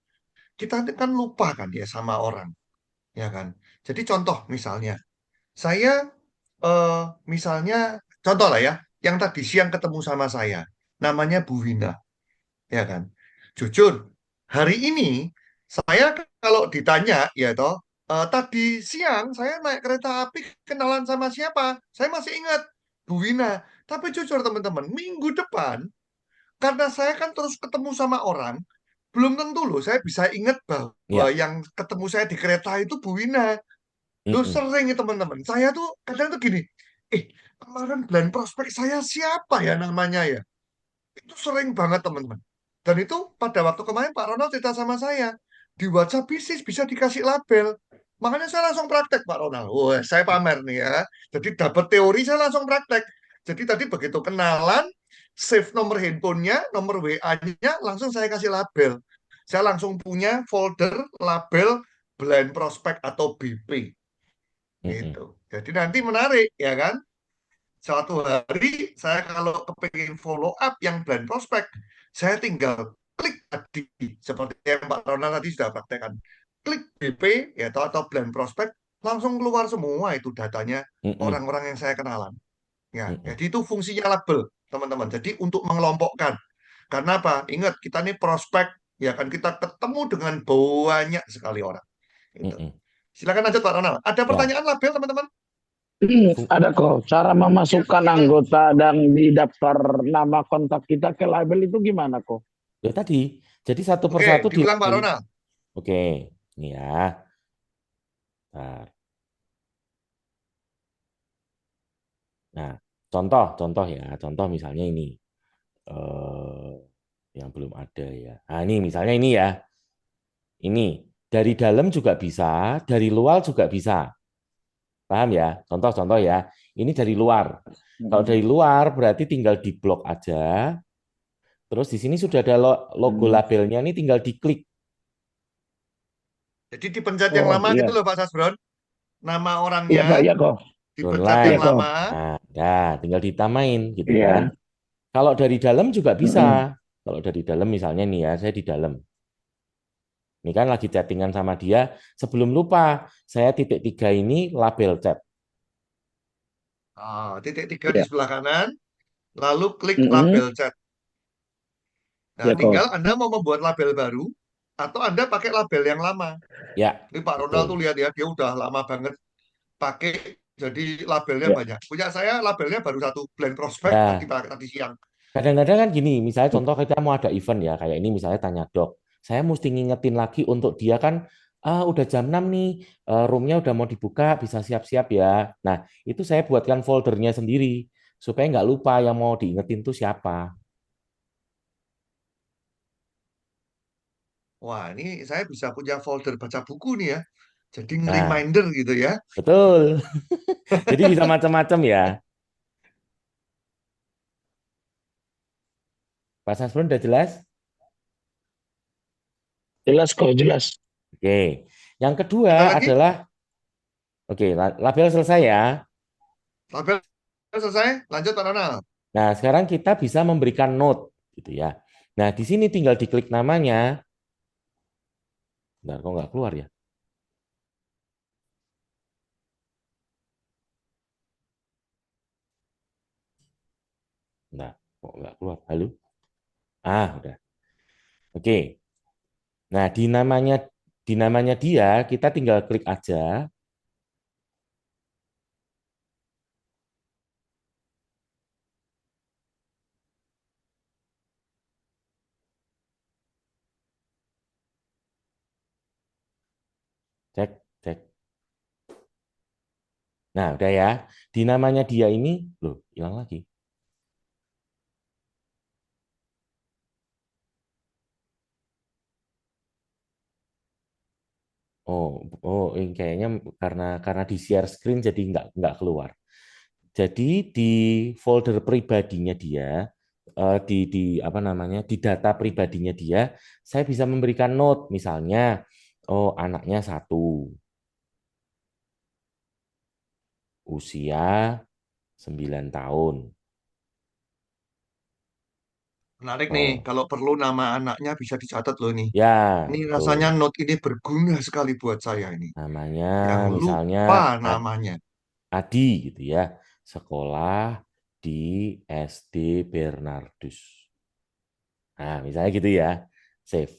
kita ini kan lupa kan ya sama orang, ya kan. Jadi contoh misalnya, saya eh, misalnya contoh lah ya, yang tadi siang ketemu sama saya, namanya Bu Wina, ya kan. Jujur, hari ini saya kalau ditanya ya toh, tadi siang saya naik kereta api kenalan sama siapa? Saya masih ingat Bu Wina. Tapi jujur teman-teman, minggu depan karena saya kan terus ketemu sama orang, belum tentu loh saya bisa ingat bahwa Ya. yang ketemu saya di kereta itu Bu Wina. Loh sering ya teman-teman. Saya tuh kadang tuh gini, kemarin bulan prospek saya siapa ya namanya ya? Itu sering banget teman-teman. Dan itu pada waktu kemarin Pak Ronald cerita sama saya, di WhatsApp bisnis bisa dikasih label. Makanya saya langsung praktek Pak Ronald. Wah, saya pamer nih ya. Jadi dapat teori saya langsung praktek. Jadi tadi begitu kenalan, save nomor handphonenya, nomor WA-nya, langsung saya kasih label. Saya langsung punya folder label blind prospect atau BP. Gitu. Jadi nanti menarik, ya kan? Suatu hari saya kalau kepingin follow up yang blind prospect, saya tinggal klik tadi seperti yang Pak Ronald tadi sudah praktekkan. Klik BP ya atau blind prospect, langsung keluar semua itu datanya orang-orang yang saya kenalan. Ya, jadi itu fungsinya label, teman-teman. Jadi untuk mengelompokkan. Karena apa? Ingat, kita nih prospek, ya kan kita ketemu dengan banyak sekali orang. Gitu. Silakan lanjut Pak Ronald. Ada Ya. pertanyaan label, teman-teman? Ada kok. Cara memasukkan anggota dan di daftar nama kontak kita ke label itu gimana kok? Ya tadi, jadi satu Oke, persatu diulang Pak dilabel. Ronald. Oke, ini ya. Bentar. Nah, contoh ya, contoh misalnya ini yang belum ada ya. Nah, ini misalnya ini ya, ini dari dalam juga bisa, dari luar juga bisa. Paham ya? Contoh-contoh ya. Ini dari luar. Kalau dari luar berarti tinggal diblok aja. Terus di sini sudah ada logo labelnya, ini tinggal diklik. Jadi dipencet yang lama gitu loh Pak Sasbron. Nama Iya orangnya Pak, iya kok. dipencet Online. yang lama. Nah, ya, tinggal ditamain gitu Iya. kan. Kalau dari dalam juga bisa. Kalau dari dalam misalnya nih ya, saya di dalam. Ini kan lagi chattingan sama dia. Sebelum lupa, saya titik 3 ini label chat. Titik 3 di Iya. sebelah kanan, lalu klik label chat. Nah, Ya, tinggal kok. Anda mau membuat label baru, atau Anda pakai label yang lama. Ya, Ini Pak Ronald betul. tuh lihat ya, dia udah lama banget pakai, jadi labelnya Ya. banyak. Punya saya labelnya baru satu, blind prospect, Ya. tadi siang. Kadang-kadang kan gini, misalnya contoh kita mau ada event ya, kayak ini misalnya tanya dok, saya mesti ngingetin lagi untuk dia kan, udah jam 6 nih, roomnya udah mau dibuka, bisa siap-siap ya. Nah, itu saya buatkan foldernya sendiri, supaya nggak lupa yang mau diingetin tuh siapa. Wah, ini saya bisa punya folder baca buku nih ya. Jadi Nah, reminder gitu ya. betul. Jadi bisa macam-macam ya. Pak Sasbun udah jelas? Jelas kok, jelas. Oke. Yang Ada kedua lagi? adalah, oke, label selesai ya. Label selesai, lanjut Pak Ronald. Nah, sekarang kita bisa memberikan note gitu ya. Nah, di sini tinggal diklik namanya. Bentar, kok nggak keluar ya? Nah, kok nggak keluar? Halo? Udah. Oke. Nah, di namanya dia kita tinggal klik aja. Cek, cek. Nah, udah ya. Di namanya dia ini, loh, hilang lagi. Ini kayaknya karena di share screen jadi nggak keluar. Jadi di folder pribadinya dia, di apa namanya, di data pribadinya dia, saya bisa memberikan note, misalnya, anaknya 1, usia 9 tahun. Menarik nih, kalau perlu nama anaknya bisa dicatat loh nih. Ya, Ini betul. rasanya note ini berguna sekali buat saya ini. Namanya Yang misalnya lupa namanya. Adi gitu ya, sekolah di SD Bernardus. Nah, misalnya gitu ya, save.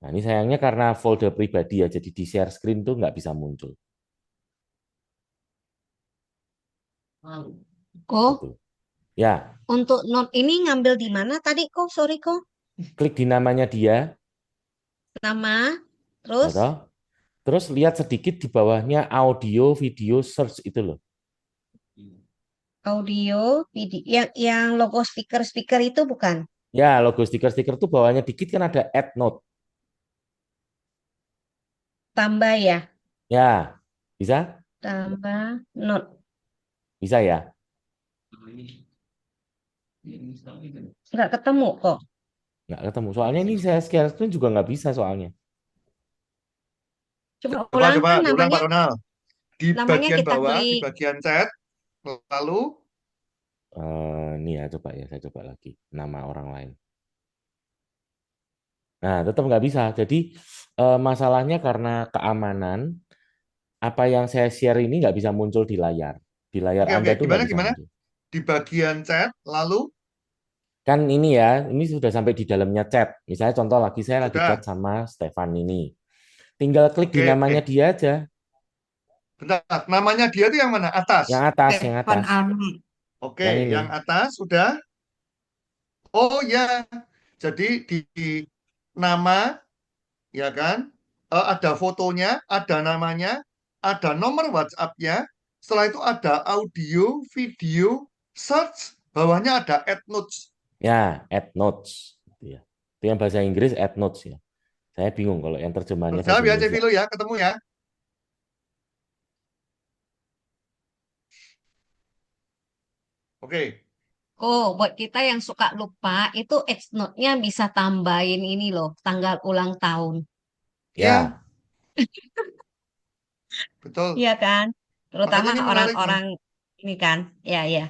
Nah, ini sayangnya karena folder pribadi ya, jadi di share screen tuh nggak bisa muncul. Kok Gitu. Ya, untuk note ini ngambil di mana tadi kok? Sorry kok. klik di namanya dia, Nama, ya terus toh? Terus lihat sedikit di bawahnya audio, video, search itu loh. audio, video, yang logo speaker itu bukan? Ya, logo stiker-stiker tuh bawahnya dikit kan ada add note. Tambah ya, Ya, bisa? tambah note. Bisa ya? Nggak ketemu kok. Nggak ketemu. Soalnya ini saya share screen juga nggak bisa soalnya. Coba Coba ulangkan diulang Pak namanya. Ronald. Di Namanya bagian kita bawah, di klik. bagian chat, lalu Ini ya coba ya, saya coba lagi nama orang lain. Nah, tetap nggak bisa. Jadi masalahnya karena keamanan, apa yang saya share ini nggak bisa muncul di layar. Di layar oke Anda oke tuh nggak gimana bisa gimana? muncul. Di bagian chat, lalu Kan ini ya, ini sudah sampai di dalamnya chat. Misalnya contoh lagi, saya lagi sudah. chat sama Stefan ini. Tinggal klik di Oke, namanya dia aja. bentar. Namanya dia tuh yang mana? Yang Atas. atas, yang Stefan atas. Almi. Oke, Yang ini. yang atas sudah. Oh ya, jadi di nama, ya kan? Ada fotonya, ada namanya, ada nomor WhatsApp-nya. Setelah itu ada audio, video, search. Bawahnya ada add notes. Ya, add notes. Gitu ya. Itu yang bahasa Inggris add notes ya. Saya bingung kalau yang terjemahannya bahasa Terjawab ya, Indonesia. Cevilo ya, ketemu ya. Oke, Oh, buat kita yang suka lupa, itu Edge Note-nya bisa tambahin ini loh, tanggal ulang tahun. ya, Ya, betul. Iya kan? Makanya Terutama ini menarik nih. orang-orang ini kan. Ya, ya.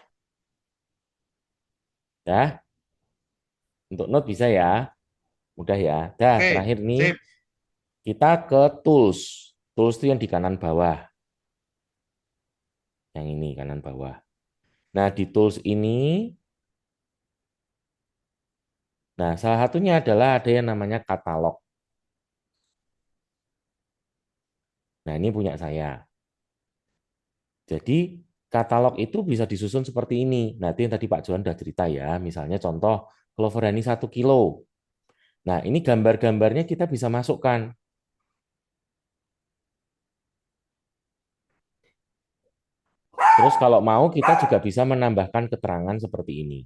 ya. Untuk note bisa ya. Mudah ya. Dah, Oke, terakhir nih sip. kita ke tools. Tools itu yang di kanan bawah. Yang ini kanan bawah. Nah, di tools ini, nah salah satunya adalah ada yang namanya katalog. Nah, ini punya saya. Jadi, katalog itu bisa disusun seperti ini. Nah, itu yang tadi Pak Johan sudah cerita ya. Misalnya contoh, Clover Honey 1 kilo. Nah, ini gambar-gambarnya kita bisa masukkan. Terus kalau mau kita juga bisa menambahkan keterangan seperti ini.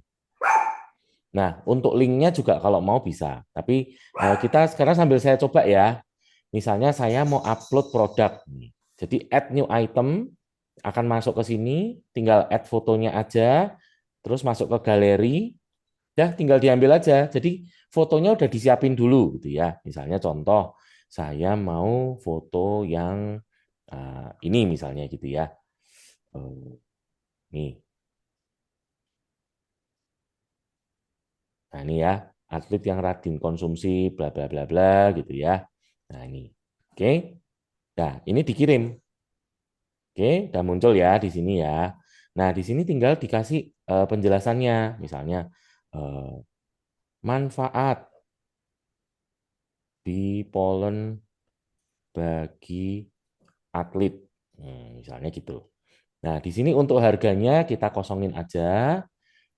Nah, untuk linknya juga kalau mau bisa. Tapi kita sekarang sambil saya coba ya. Misalnya saya mau upload produk. Jadi add new item akan masuk ke sini, tinggal add fotonya aja, terus masuk ke galeri, ya tinggal diambil aja. Jadi fotonya udah disiapin dulu gitu ya. Misalnya contoh, saya mau foto yang ini misalnya gitu ya. Nih. Nah, ini ya, atlet yang rajin konsumsi bla bla bla bla gitu ya. Nah, ini. Oke. Nah, ini dikirim. Oke, udah muncul ya di sini ya. Nah, di sini tinggal dikasih penjelasannya, misalnya manfaat di pollen bagi atlet. Misalnya gitu. Nah, di sini untuk harganya kita kosongin aja.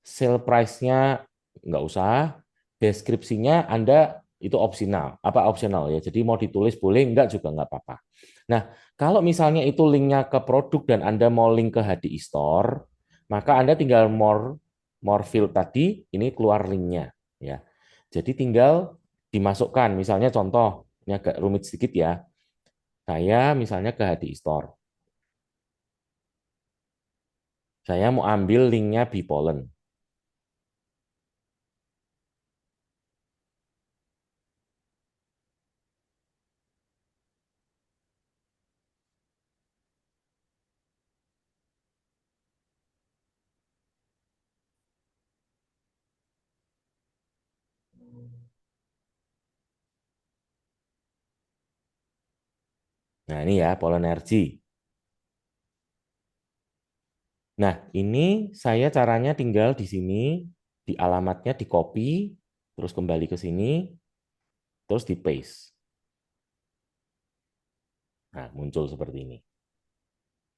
Sale price-nya nggak usah. Deskripsinya Anda itu opsional. Apa opsional ya? Jadi mau ditulis boleh, enggak juga nggak apa-apa. Nah, kalau misalnya itu linknya ke produk dan Anda mau link ke HDI Store, maka Anda tinggal more field tadi, ini keluar linknya. Ya. Jadi tinggal dimasukkan. Misalnya contoh, ini agak rumit sedikit ya. Saya misalnya ke HDI Store. Saya mau ambil linknya Bipollen. Nah, ini ya, Polenergy. Nah, ini saya caranya tinggal di sini, di alamatnya di copy, terus kembali ke sini, terus di paste. Nah, muncul seperti ini.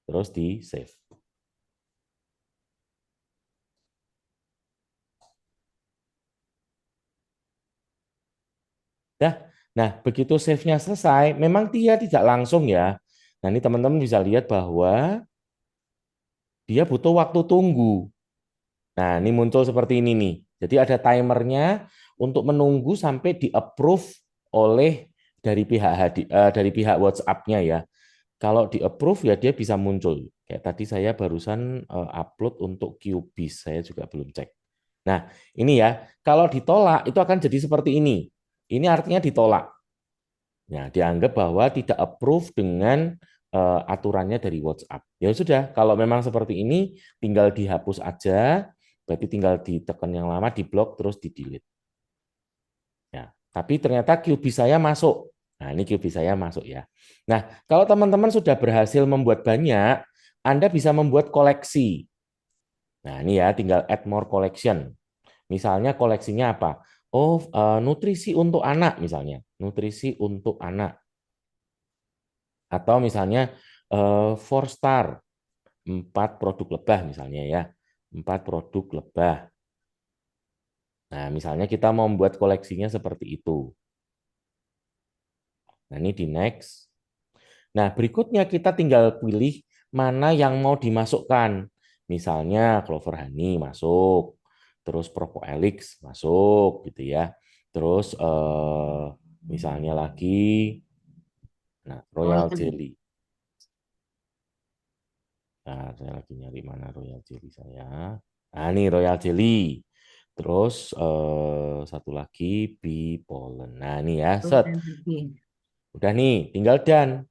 Terus di save. Nah, begitu save-nya selesai, memang dia tidak langsung ya. Nah, ini teman-teman bisa lihat bahwa dia butuh waktu tunggu. Nah, ini muncul seperti ini nih. Jadi ada timernya untuk menunggu sampai di-approve oleh dari pihak WhatsApp-nya ya. Kalau di approve ya dia bisa muncul. Kayak tadi saya barusan upload untuk QBIS, saya juga belum cek. Nah, ini ya, kalau ditolak itu akan jadi seperti ini. Ini artinya ditolak. Nah, dianggap bahwa tidak approve dengan aturannya dari WhatsApp. Ya sudah, kalau memang seperti ini, tinggal dihapus aja, berarti tinggal ditekan yang lama, diblok, terus di-delete. Ya, tapi ternyata QBIS saya masuk. Nah, ini QBIS saya masuk ya. Nah, kalau teman-teman sudah berhasil membuat banyak, Anda bisa membuat koleksi. Nah, ini ya, tinggal add more collection. Misalnya koleksinya apa? Oh, nutrisi untuk anak misalnya. Nutrisi untuk anak. Atau misalnya 4 star, 4 produk lebah misalnya ya. 4 produk lebah. Nah, misalnya kita mau membuat koleksinya seperti itu. Nah, ini di next. Nah, berikutnya kita tinggal pilih mana yang mau dimasukkan. Misalnya Clover Honey masuk, terus Propoelix masuk gitu ya. Terus misalnya lagi Royal Jelly. Nah, saya lagi nyari mana Royal Jelly saya. Nah, ini Royal Jelly. Terus satu lagi Bee Pollen. Nah, ini ya, set. Udah nih, tinggal done.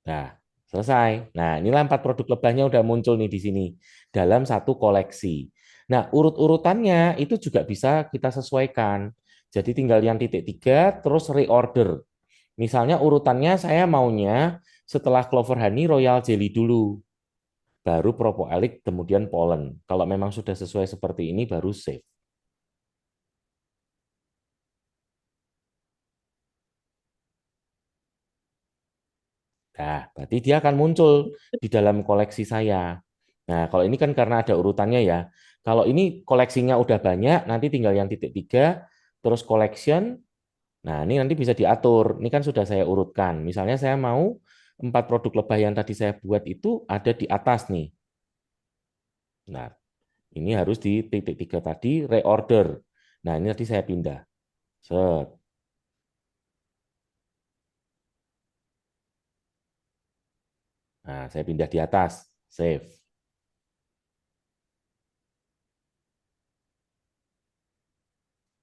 Nah, selesai. Nah, inilah 4 produk lebahnya udah muncul nih di sini dalam satu koleksi. Nah, urut-urutannya itu juga bisa kita sesuaikan. Jadi tinggal yang titik 3 terus reorder. Misalnya urutannya saya maunya setelah Clover Honey Royal Jelly dulu. Baru Propoelix kemudian Pollen. Kalau memang sudah sesuai seperti ini baru save. Nah, berarti dia akan muncul di dalam koleksi saya. Nah, kalau ini kan karena ada urutannya ya. Kalau ini koleksinya udah banyak, nanti tinggal yang titik 3, terus collection. Nah, ini nanti bisa diatur. Ini kan sudah saya urutkan. Misalnya saya mau 4 produk lebah yang tadi saya buat itu ada di atas nih. Nah, ini harus di titik 3 tadi reorder. Nah, ini nanti saya pindah. Set. Nah, saya pindah di atas. Save.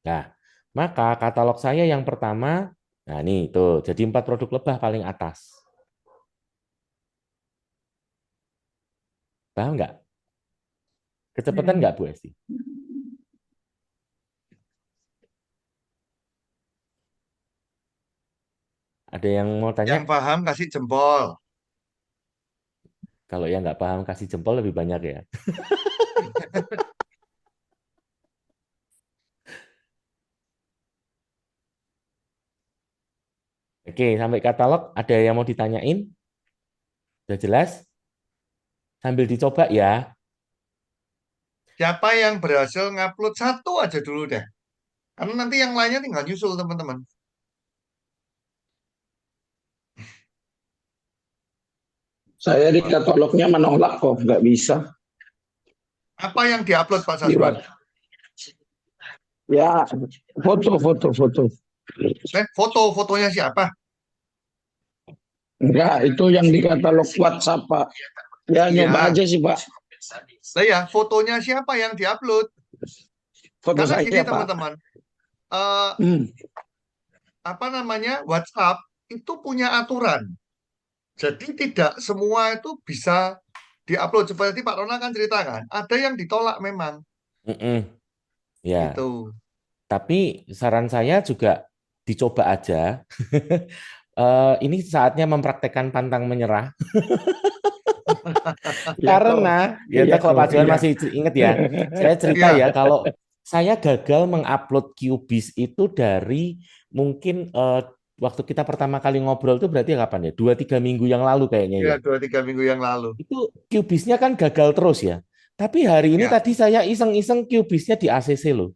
Nah, maka katalog saya yang pertama, nah ini tuh, jadi 4 produk lebah paling atas. Paham nggak? Kecepatan nggak, Bu Esti? Ada yang mau tanya? Yang paham kasih jempol. Kalau yang nggak paham kasih jempol lebih banyak ya. Oke, sampai katalog ada yang mau ditanyain? Sudah jelas? Sambil dicoba ya. Siapa yang berhasil ngupload 1 aja dulu deh. Karena nanti yang lainnya tinggal nyusul teman-teman. Saya di katalognya menolak kok, nggak bisa. Apa yang diupload Pak Di Saswan? Ya, foto. Foto-fotonya siapa? Enggak, itu yang di katalog WhatsApp, Pak. Ya, Iya. nyoba aja sih, Pak. Lah ya, fotonya siapa yang diupload? Foto Karena saya, gini Pak. teman-teman, apa namanya, WhatsApp itu punya aturan. Jadi tidak semua itu bisa diupload. Seperti Pak Ronald kan ceritakan, ada yang ditolak memang. Ya. Gitu. Tapi saran saya juga dicoba aja. Ini saatnya mempraktekkan pantang menyerah. Karena ya kalau Pak Johan masih ingat ya, saya cerita ya kalau saya gagal mengupload QBIS itu dari mungkin waktu kita pertama kali ngobrol itu berarti kapan ya? 2-3 minggu yang lalu kayaknya ya. Ya, 2-3 minggu yang lalu. Itu QBIS-nya kan gagal terus ya. Tapi hari ini tadi saya iseng-iseng QBIS-nya di ACC loh.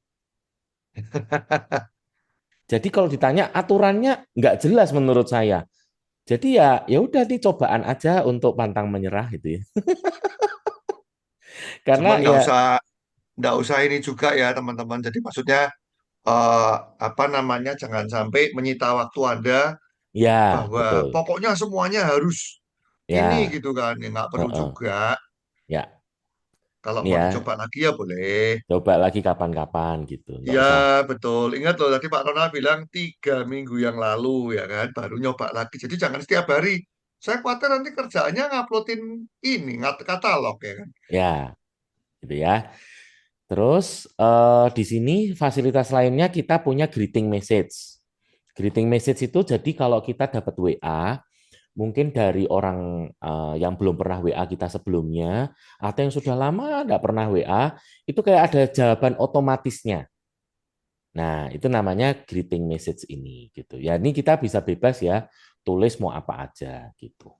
Jadi kalau ditanya aturannya nggak jelas menurut saya. Jadi ya udah nih cobaan aja untuk pantang menyerah gitu ya. Karena Cuma nggak usah ini juga ya teman-teman. Jadi maksudnya eh, apa namanya, jangan sampai menyita waktu Anda Ya, bahwa betul. pokoknya semuanya harus ini Ya, gitu kan. Ya, nggak perlu heeh. juga. Ya, Kalau ini mau ya, dicoba lagi ya boleh. coba lagi kapan-kapan gitu. Nggak Ya, usah. betul. Ingat loh, tadi Pak Ronald bilang 3 minggu yang lalu, ya kan, baru nyoba lagi. Jadi jangan setiap hari. Saya khawatir nanti kerjaannya nguploadin ini, katalog, ya kan. Ya, gitu ya. Terus di sini fasilitas lainnya kita punya greeting message. Greeting message itu jadi kalau kita dapat WA, mungkin dari orang yang belum pernah WA kita sebelumnya, atau yang sudah lama nggak pernah WA, itu kayak ada jawaban otomatisnya. Nah, itu namanya greeting message ini gitu. Ya, ini kita bisa bebas ya, tulis mau apa aja gitu.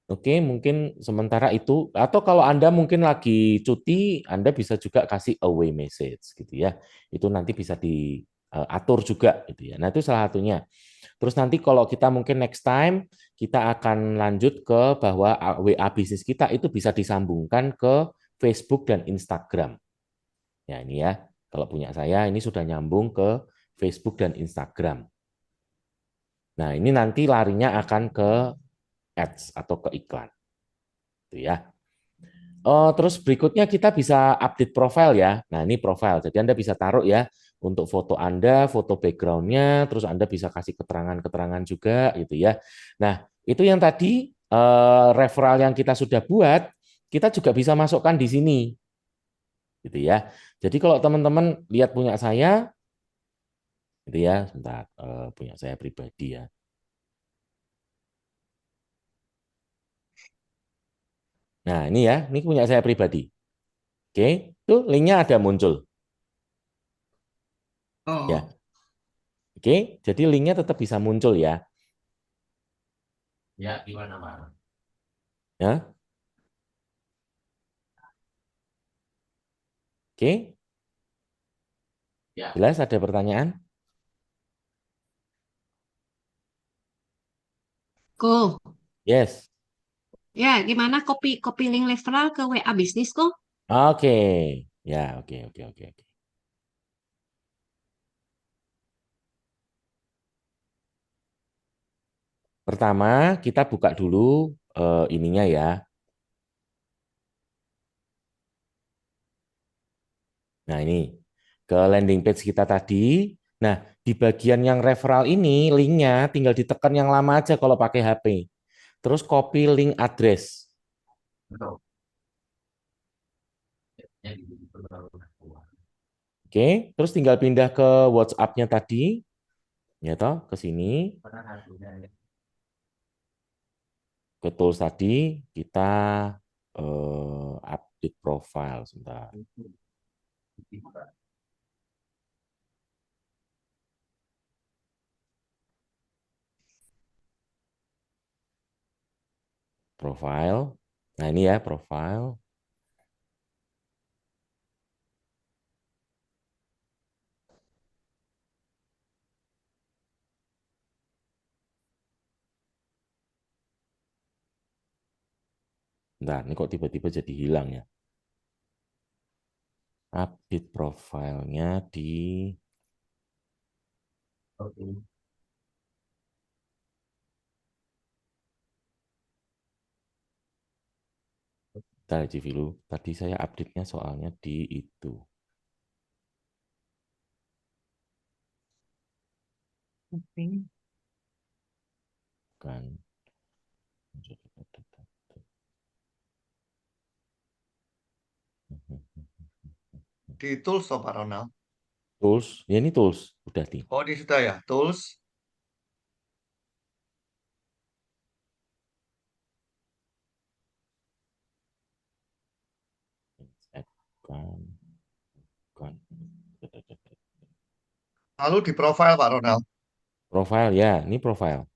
Oke, mungkin sementara itu, atau kalau Anda mungkin lagi cuti, Anda bisa juga kasih away message gitu ya. Itu nanti bisa diatur juga gitu ya. Nah, itu salah satunya. Terus nanti kalau kita mungkin next time kita akan lanjut ke bahwa WA bisnis kita itu bisa disambungkan ke Facebook dan Instagram. Ya, ini ya. Kalau punya saya ini sudah nyambung ke Facebook dan Instagram. Nah, ini nanti larinya akan ke ads atau ke iklan. Itu ya. Terus berikutnya kita bisa update profile ya. Nah, ini profile. Jadi Anda bisa taruh ya untuk foto Anda, foto background-nya, terus Anda bisa kasih keterangan-keterangan juga gitu ya. Nah, itu yang tadi referral yang kita sudah buat, kita juga bisa masukkan di sini. Gitu ya. Jadi kalau teman-teman lihat punya saya gitu ya, sebentar, punya saya pribadi ya. Nah, ini ya, ini punya saya pribadi. Oke, tuh linknya ada muncul. Ya, Oh, oke. Jadi linknya tetap bisa muncul ya. Ya, gimana, Pak? Ya, oke. Ya. Jelas ada pertanyaan? Ko, Yes. ya gimana copy link referral ke WA bisnis kok? Oke. Ya, oke, oke, oke, oke. Pertama, kita buka dulu ininya ya. Nah, ini ke landing page kita tadi. Nah, di bagian yang referral ini, linknya tinggal ditekan yang lama aja kalau pakai HP. Terus copy link address. Oke, terus tinggal pindah ke WhatsApp-nya tadi. Ya toh, ke sini. Ke tools tadi, kita update profile sebentar. Profile. Nah, ini ya profile. Nah, ini kok tiba-tiba jadi hilang ya? Update profilnya di Bentar, dulu. Tadi saya update-nya soalnya di itu. Kan. di tools toh Pak Ronald. Tools. Ya ini tools. Udah di. Oh, ini sudah ya, tools. Kan. Kan. Lalu di profile Pak Ronald. Profile ya, ini profile.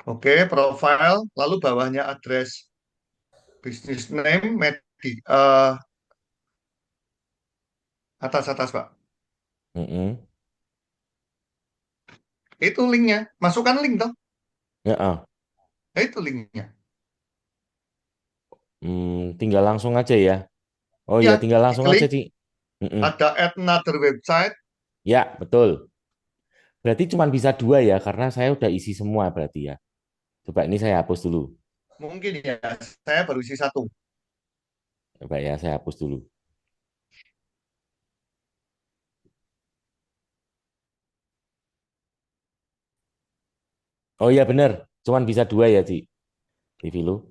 Oke, profile. Lalu bawahnya address business name, atas-atas Pak. Mm-mm. Itu linknya. Masukkan link toh. Ya, Itu linknya. tinggal langsung aja ya. Oh ya, Ya, tinggal langsung aja, diklik. Ci. Mm-mm. ada add another website. Ya, betul. Berarti cuma bisa 2 ya, karena saya udah isi semua berarti ya. Coba ini saya hapus dulu. Mungkin ya, saya baru isi satu. Coba ya, saya hapus dulu. Oh iya benar, cuma bisa 2 ya, Ci. TV lu.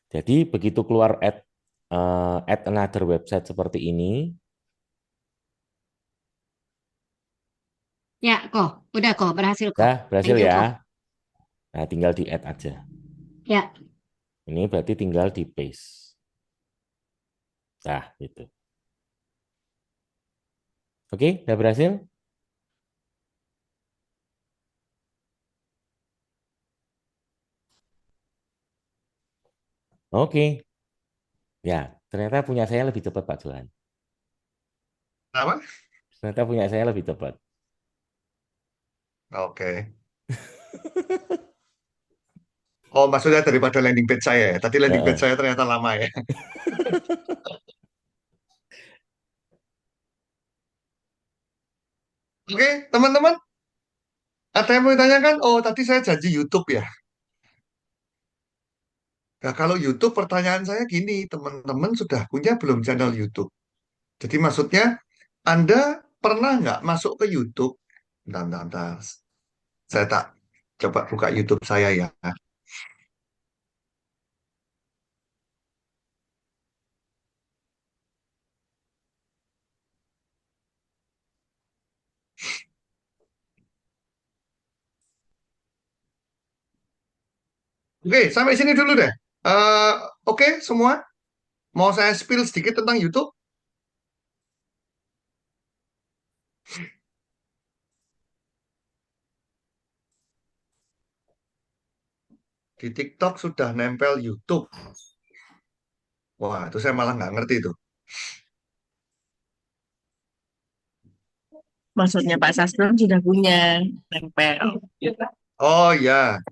Jadi begitu keluar add another website seperti ini, Ya, kok. Udah kok, berhasil kok. dah berhasil Thank you ya. kok. Nah, tinggal di add aja. Ya, Ini berarti tinggal di paste. Nah, gitu. Oke, udah berhasil? Oke. Ya, ternyata punya saya lebih cepat, Pak Johan. Apa? Ternyata punya saya lebih cepat. Oke. Oh, maksudnya daripada landing page saya ya. Tadi landing page Heeh. saya ternyata lama ya. Oke, teman-teman. Ada yang mau ditanyakan? Oh, tadi saya janji YouTube ya. Nah, kalau YouTube pertanyaan saya gini, teman-teman sudah punya belum channel YouTube? Jadi maksudnya, Anda pernah nggak masuk ke YouTube? Bentar, bentar, bentar. Saya tak coba buka YouTube saya ya. Oke, sampai sini dulu deh. Oke, semua. Mau saya spill sedikit tentang YouTube? Di TikTok sudah nempel YouTube. Wah, itu saya malah nggak ngerti itu. Maksudnya Pak Sastro sudah punya tempel. Oh ya,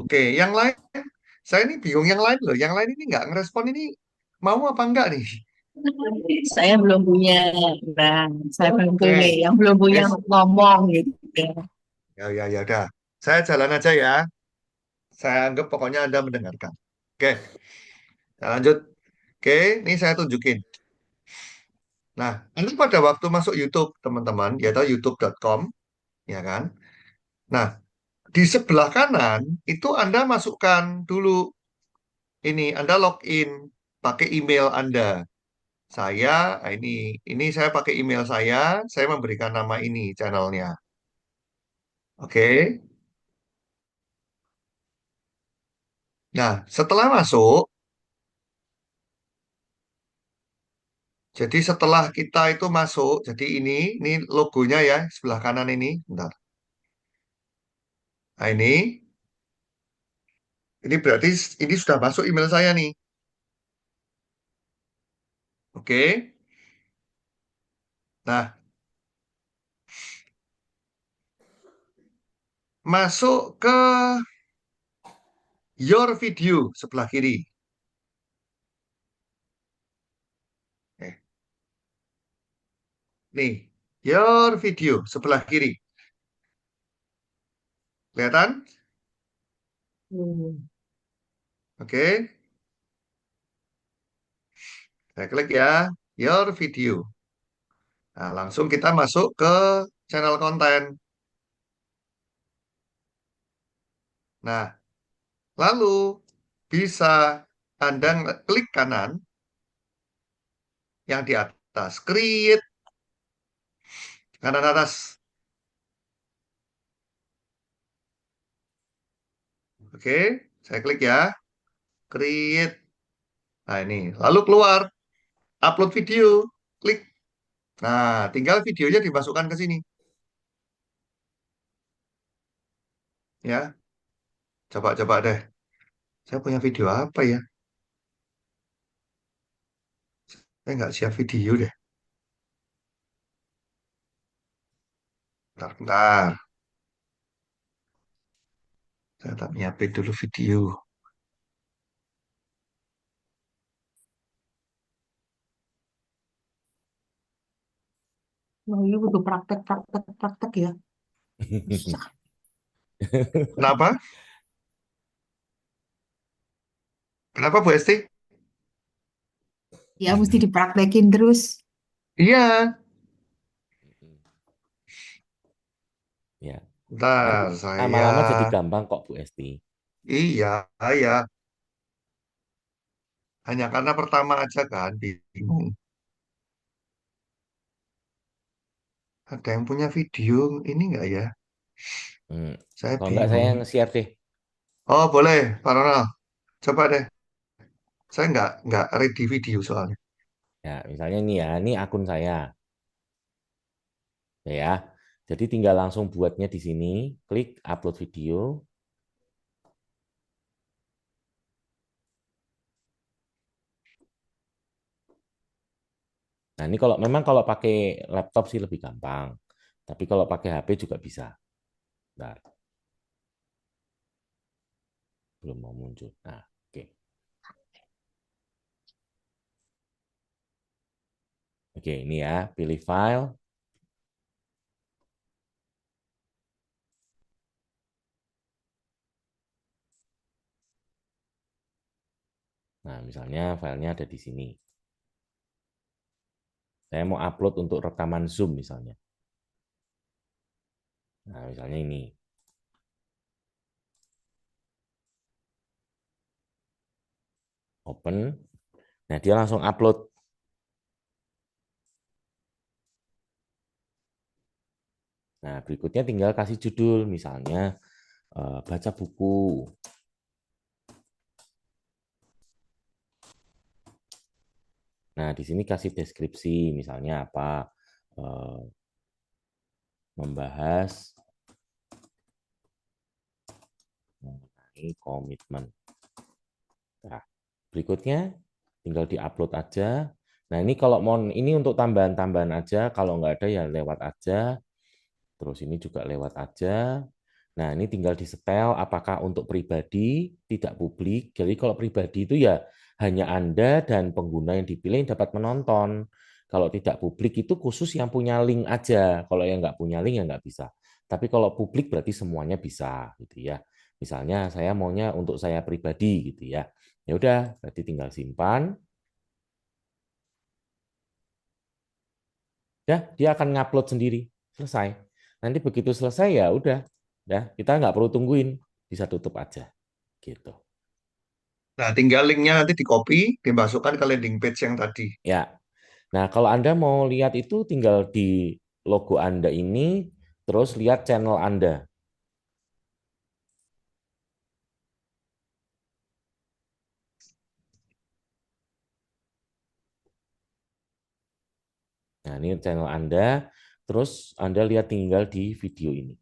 oke. Yang lain, saya ini bingung yang lain loh. Yang lain ini nggak ngerespon ini mau apa enggak nih? Saya belum punya, nah, saya belum punya, Oke, yang belum punya yes. ngomong gitu. Ya, ya, ya, udah. Saya jalan aja ya. Saya anggap pokoknya Anda mendengarkan. Oke, saya lanjut. Oke, ini saya tunjukin. Nah, ini pada waktu masuk YouTube, teman-teman, dia tahu youtube.com, ya kan? Nah, di sebelah kanan itu Anda masukkan dulu ini, Anda login pakai email Anda. Saya, ini saya pakai email saya memberikan nama ini channelnya. Oke. Nah, setelah masuk, jadi setelah kita itu masuk, jadi ini logonya ya, sebelah kanan ini. Bentar. Nah, ini berarti ini sudah masuk email saya nih. Oke. Nah, masuk ke your video sebelah kiri. Eh, nih, your video sebelah kiri. Kelihatan? Hmm. Oke. Saya klik ya, your video. Nah, langsung kita masuk ke channel konten. Nah, lalu bisa Anda klik kanan yang di atas, create kanan atas. Oke, saya klik ya, create. Nah, ini, lalu keluar, upload video, klik. Nah, tinggal videonya dimasukkan ke sini. Ya, coba-coba deh. Saya punya video apa ya? Saya nggak siap video deh. Bentar, bentar. Saya tak nyiapin dulu video. Wah, ini butuh praktek ya. Susah. Kenapa? Kenapa Bu Esti? Ya, mesti dipraktekin terus. Iya, Ya, nanti bentar saya. lama-lama jadi gampang kok Bu Esti. Iya, iya. Hanya karena pertama aja kan bingung. Ada yang punya video ini nggak ya? Hmm. Saya Kalau enggak saya bingung. yang share deh. Oh boleh, Pak Ronald. Coba deh. Saya nggak ready video soalnya. Ya, misalnya ini ya, ini akun saya. Ya, jadi tinggal langsung buatnya di sini, klik upload video. Nah, ini kalau memang kalau pakai laptop sih lebih gampang. Tapi kalau pakai HP juga bisa. Bentar, belum mau muncul. Nah, oke. Oke, ini ya, pilih file. Nah, misalnya filenya ada di sini. Saya mau upload untuk rekaman Zoom misalnya. Nah, misalnya ini. Open. Nah, dia langsung upload. Nah, berikutnya tinggal kasih judul, misalnya baca buku. Nah, di sini kasih deskripsi, misalnya apa? Membahas mengenai komitmen. Nah, berikutnya tinggal diupload aja. Nah, ini kalau mau ini untuk tambahan-tambahan aja, kalau nggak ada ya lewat aja. Terus ini juga lewat aja. Nah, ini tinggal disetel apakah untuk pribadi, tidak publik. Jadi kalau pribadi itu ya hanya Anda dan pengguna yang dipilih yang dapat menonton. Kalau tidak publik itu khusus yang punya link aja. Kalau yang nggak punya link ya nggak bisa. Tapi kalau publik berarti semuanya bisa gitu ya. Misalnya saya maunya untuk saya pribadi gitu ya. Ya udah, berarti tinggal simpan. Ya, dia akan ngupload sendiri. Selesai. Nanti begitu selesai ya udah. Ya, kita nggak perlu tungguin. Bisa tutup aja. Gitu. Nah, tinggal linknya nanti di copy, dimasukkan ke landing page yang tadi. Ya. Nah, kalau Anda mau lihat itu tinggal di logo Anda ini, terus lihat channel Anda. Nah, ini channel Anda, terus Anda lihat tinggal di video ini.